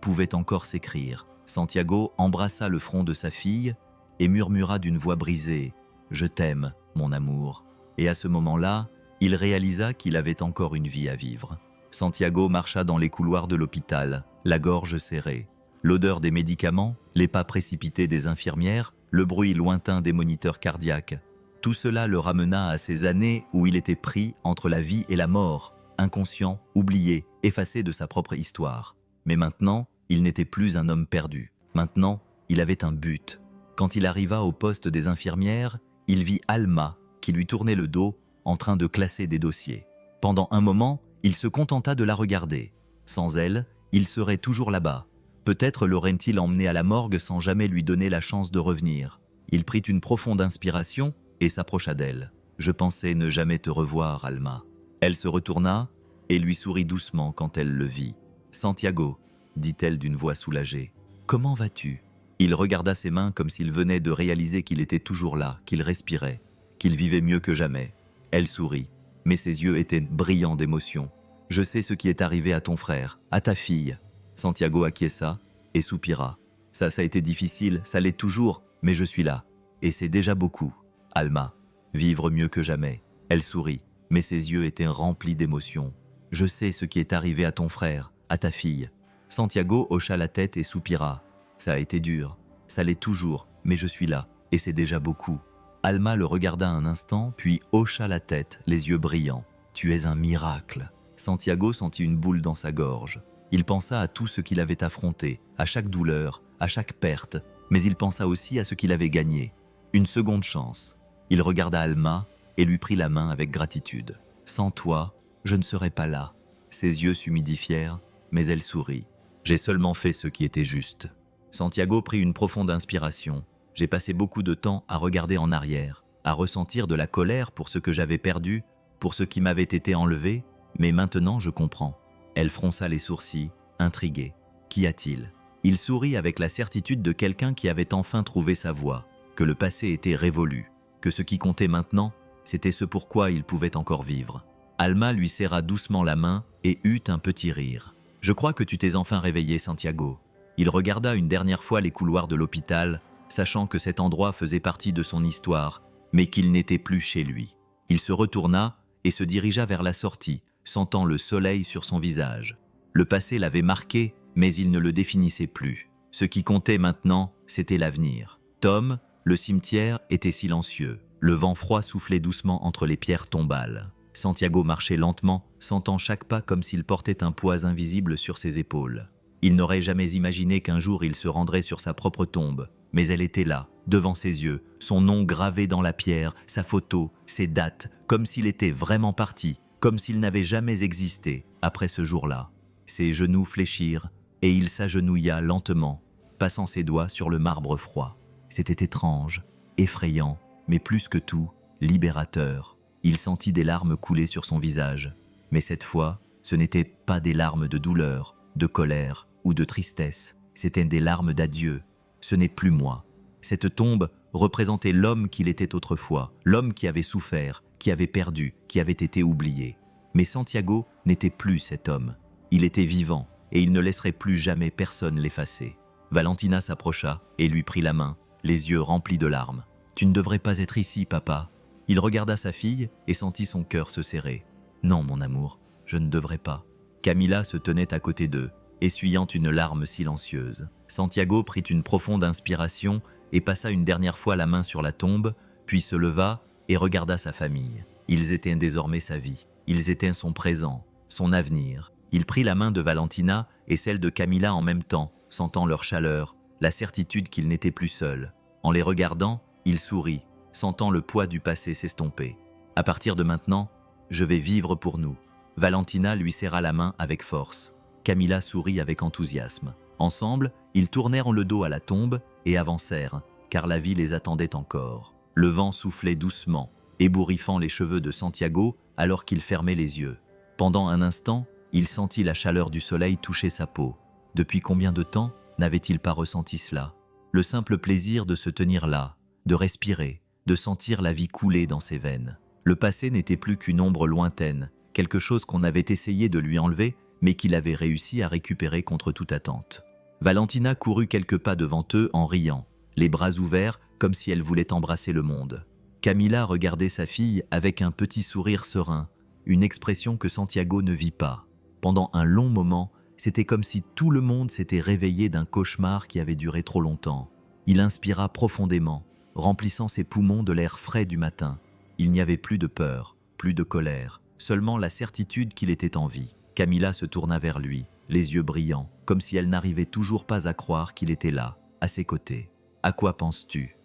pouvait encore s'écrire. Santiago embrassa le front de sa fille et murmura d'une voix brisée « Je t'aime, mon amour ». Et à ce moment-là, il réalisa qu'il avait encore une vie à vivre. Santiago marcha dans les couloirs de l'hôpital, la gorge serrée. L'odeur des médicaments, les pas précipités des infirmières, le bruit lointain des moniteurs cardiaques. Tout cela le ramena à ces années où il était pris entre la vie et la mort, inconscient, oublié, effacé de sa propre histoire. Mais maintenant, il n'était plus un homme perdu. Maintenant, il avait un but. Quand il arriva au poste des infirmières, il vit Alma, qui lui tournait le dos, en train de classer des dossiers. Pendant un moment, il se contenta de la regarder. Sans elle, il serait toujours là-bas. Peut-être l'aurait-il emmené à la morgue sans jamais lui donner la chance de revenir. Il prit une profonde inspiration et s'approcha d'elle. « Je pensais ne jamais te revoir, Alma. » Elle se retourna et lui sourit doucement quand elle le vit. « Santiago, » dit-elle d'une voix soulagée. « Comment vas-tu » Il regarda ses mains comme s'il venait de réaliser qu'il était toujours là, qu'il respirait, qu'il vivait mieux que jamais. Elle sourit, mais ses yeux étaient brillants d'émotion. « Je sais ce qui est arrivé à ton frère, à ta fille. » Santiago acquiesça et soupira. « Ça a été difficile, ça l'est toujours, mais je suis là. Et c'est déjà beaucoup. » Alma, vivre mieux que jamais. Elle sourit, mais ses yeux étaient remplis d'émotion. « Je sais ce qui est arrivé à ton frère, à ta fille. » Santiago hocha la tête et soupira. « Ça a été dur, ça l'est toujours, mais je suis là, et c'est déjà beaucoup. » Alma le regarda un instant, puis hocha la tête, les yeux brillants. « Tu es un miracle. » Santiago sentit une boule dans sa gorge. Il pensa à tout ce qu'il avait affronté, à chaque douleur, à chaque perte, mais il pensa aussi à ce qu'il avait gagné. Une seconde chance. Il regarda Alma et lui prit la main avec gratitude. « Sans toi, je ne serais pas là. » Ses yeux s'humidifièrent, mais elle sourit. « J'ai seulement fait ce qui était juste. » Santiago prit une profonde inspiration. « J'ai passé beaucoup de temps à regarder en arrière, à ressentir de la colère pour ce que j'avais perdu, pour ce qui m'avait été enlevé, mais maintenant je comprends. » Elle fronça les sourcils, intriguée. « Qu'y a-t-il » Il sourit avec la certitude de quelqu'un qui avait enfin trouvé sa voie, que le passé était révolu, que ce qui comptait maintenant, c'était ce pourquoi il pouvait encore vivre. Alma lui serra doucement la main et eut un petit rire. « Je crois que tu t'es enfin réveillé, Santiago. » Il regarda une dernière fois les couloirs de l'hôpital, sachant que cet endroit faisait partie de son histoire, mais qu'il n'était plus chez lui. Il se retourna et se dirigea vers la sortie, sentant le soleil sur son visage. Le passé l'avait marqué, mais il ne le définissait plus. Ce qui comptait maintenant, c'était l'avenir. Tom, le cimetière, était silencieux. Le vent froid soufflait doucement entre les pierres tombales. Santiago marchait lentement, sentant chaque pas comme s'il portait un poids invisible sur ses épaules. Il n'aurait jamais imaginé qu'un jour il se rendrait sur sa propre tombe, mais elle était là, devant ses yeux, son nom gravé dans la pierre, sa photo, ses dates, comme s'il était vraiment parti, comme s'il n'avait jamais existé après ce jour-là. Ses genoux fléchirent et il s'agenouilla lentement. passant ses doigts sur le marbre froid. C'était étrange, effrayant, mais plus que tout, libérateur. Il sentit des larmes couler sur son visage. Mais cette fois, ce n'étaient pas des larmes de douleur, de colère ou de tristesse. C'étaient des larmes d'adieu. Ce n'est plus moi. Cette tombe représentait l'homme qu'il était autrefois, l'homme qui avait souffert, qui avait perdu, qui avait été oublié. Mais Santiago n'était plus cet homme. Il était vivant et il ne laisserait plus jamais personne l'effacer. Valentina s'approcha et lui prit la main, les yeux remplis de larmes. « Tu ne devrais pas être ici, papa. » Il regarda sa fille et sentit son cœur se serrer. « Non, mon amour, je ne devrais pas. » Camila se tenait à côté d'eux, essuyant une larme silencieuse. Santiago prit une profonde inspiration et passa une dernière fois la main sur la tombe, puis se leva et regarda sa famille. Ils étaient désormais sa vie. Ils étaient son présent, son avenir. Il prit la main de Valentina et celle de Camila en même temps, sentant leur chaleur, la certitude qu'il n'était plus seul. En les regardant, il sourit, sentant le poids du passé s'estomper. « À partir de maintenant, je vais vivre pour nous. » Valentina lui serra la main avec force. Camila sourit avec enthousiasme. Ensemble, ils tournèrent le dos à la tombe et avancèrent, car la vie les attendait encore. Le vent soufflait doucement, ébouriffant les cheveux de Santiago alors qu'il fermait les yeux. Pendant un instant, il sentit la chaleur du soleil toucher sa peau. Depuis combien de temps n'avait-il pas ressenti cela? Le simple plaisir de se tenir là, de respirer, de sentir la vie couler dans ses veines. Le passé n'était plus qu'une ombre lointaine, quelque chose qu'on avait essayé de lui enlever, mais qu'il avait réussi à récupérer contre toute attente. Valentina courut quelques pas devant eux en riant, les bras ouverts comme si elle voulait embrasser le monde. Camila regardait sa fille avec un petit sourire serein, une expression que Santiago ne vit pas. Pendant un long moment, c'était comme si tout le monde s'était réveillé d'un cauchemar qui avait duré trop longtemps. Il inspira profondément, remplissant ses poumons de l'air frais du matin. Il n'y avait plus de peur, plus de colère, seulement la certitude qu'il était en vie. Camila se tourna vers lui, les yeux brillants, comme si elle n'arrivait toujours pas à croire qu'il était là, à ses côtés. « À quoi penses-tu »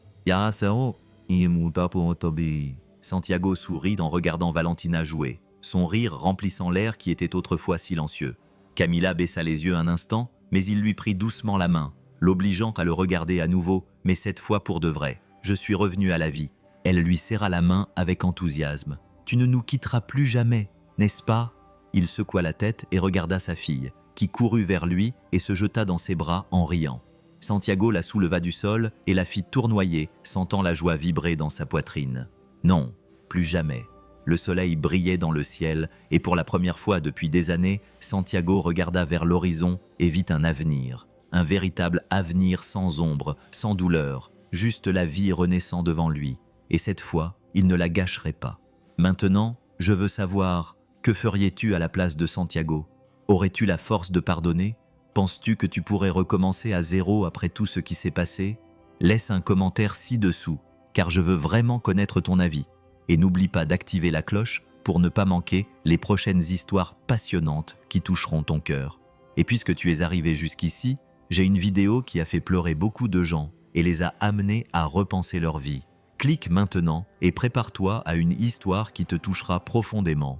Santiago sourit en regardant Valentina jouer, son rire remplissant l'air qui était autrefois silencieux. Camila baissa les yeux un instant, mais il lui prit doucement la main, l'obligeant à le regarder à nouveau, mais cette fois pour de vrai. « Je suis revenu à la vie. » Elle lui serra la main avec enthousiasme. « Tu ne nous quitteras plus jamais, n'est-ce pas ?» Il secoua la tête et regarda sa fille, qui courut vers lui et se jeta dans ses bras en riant. Santiago la souleva du sol et la fit tournoyer, sentant la joie vibrer dans sa poitrine. Non, plus jamais. Le soleil brillait dans le ciel et pour la première fois depuis des années, Santiago regarda vers l'horizon et vit un avenir. Un véritable avenir sans ombre, sans douleur, juste la vie renaissant devant lui. Et cette fois, il ne la gâcherait pas. Maintenant, je veux savoir, que ferais-tu à la place de Santiago? Aurais-tu la force de pardonner? Penses-tu que tu pourrais recommencer à zéro après tout ce qui s'est passé? Laisse un commentaire ci-dessous, car je veux vraiment connaître ton avis. Et n'oublie pas d'activer la cloche pour ne pas manquer les prochaines histoires passionnantes qui toucheront ton cœur. Et puisque tu es arrivé jusqu'ici, j'ai une vidéo qui a fait pleurer beaucoup de gens et les a amenés à repenser leur vie. Clique maintenant et prépare-toi à une histoire qui te touchera profondément.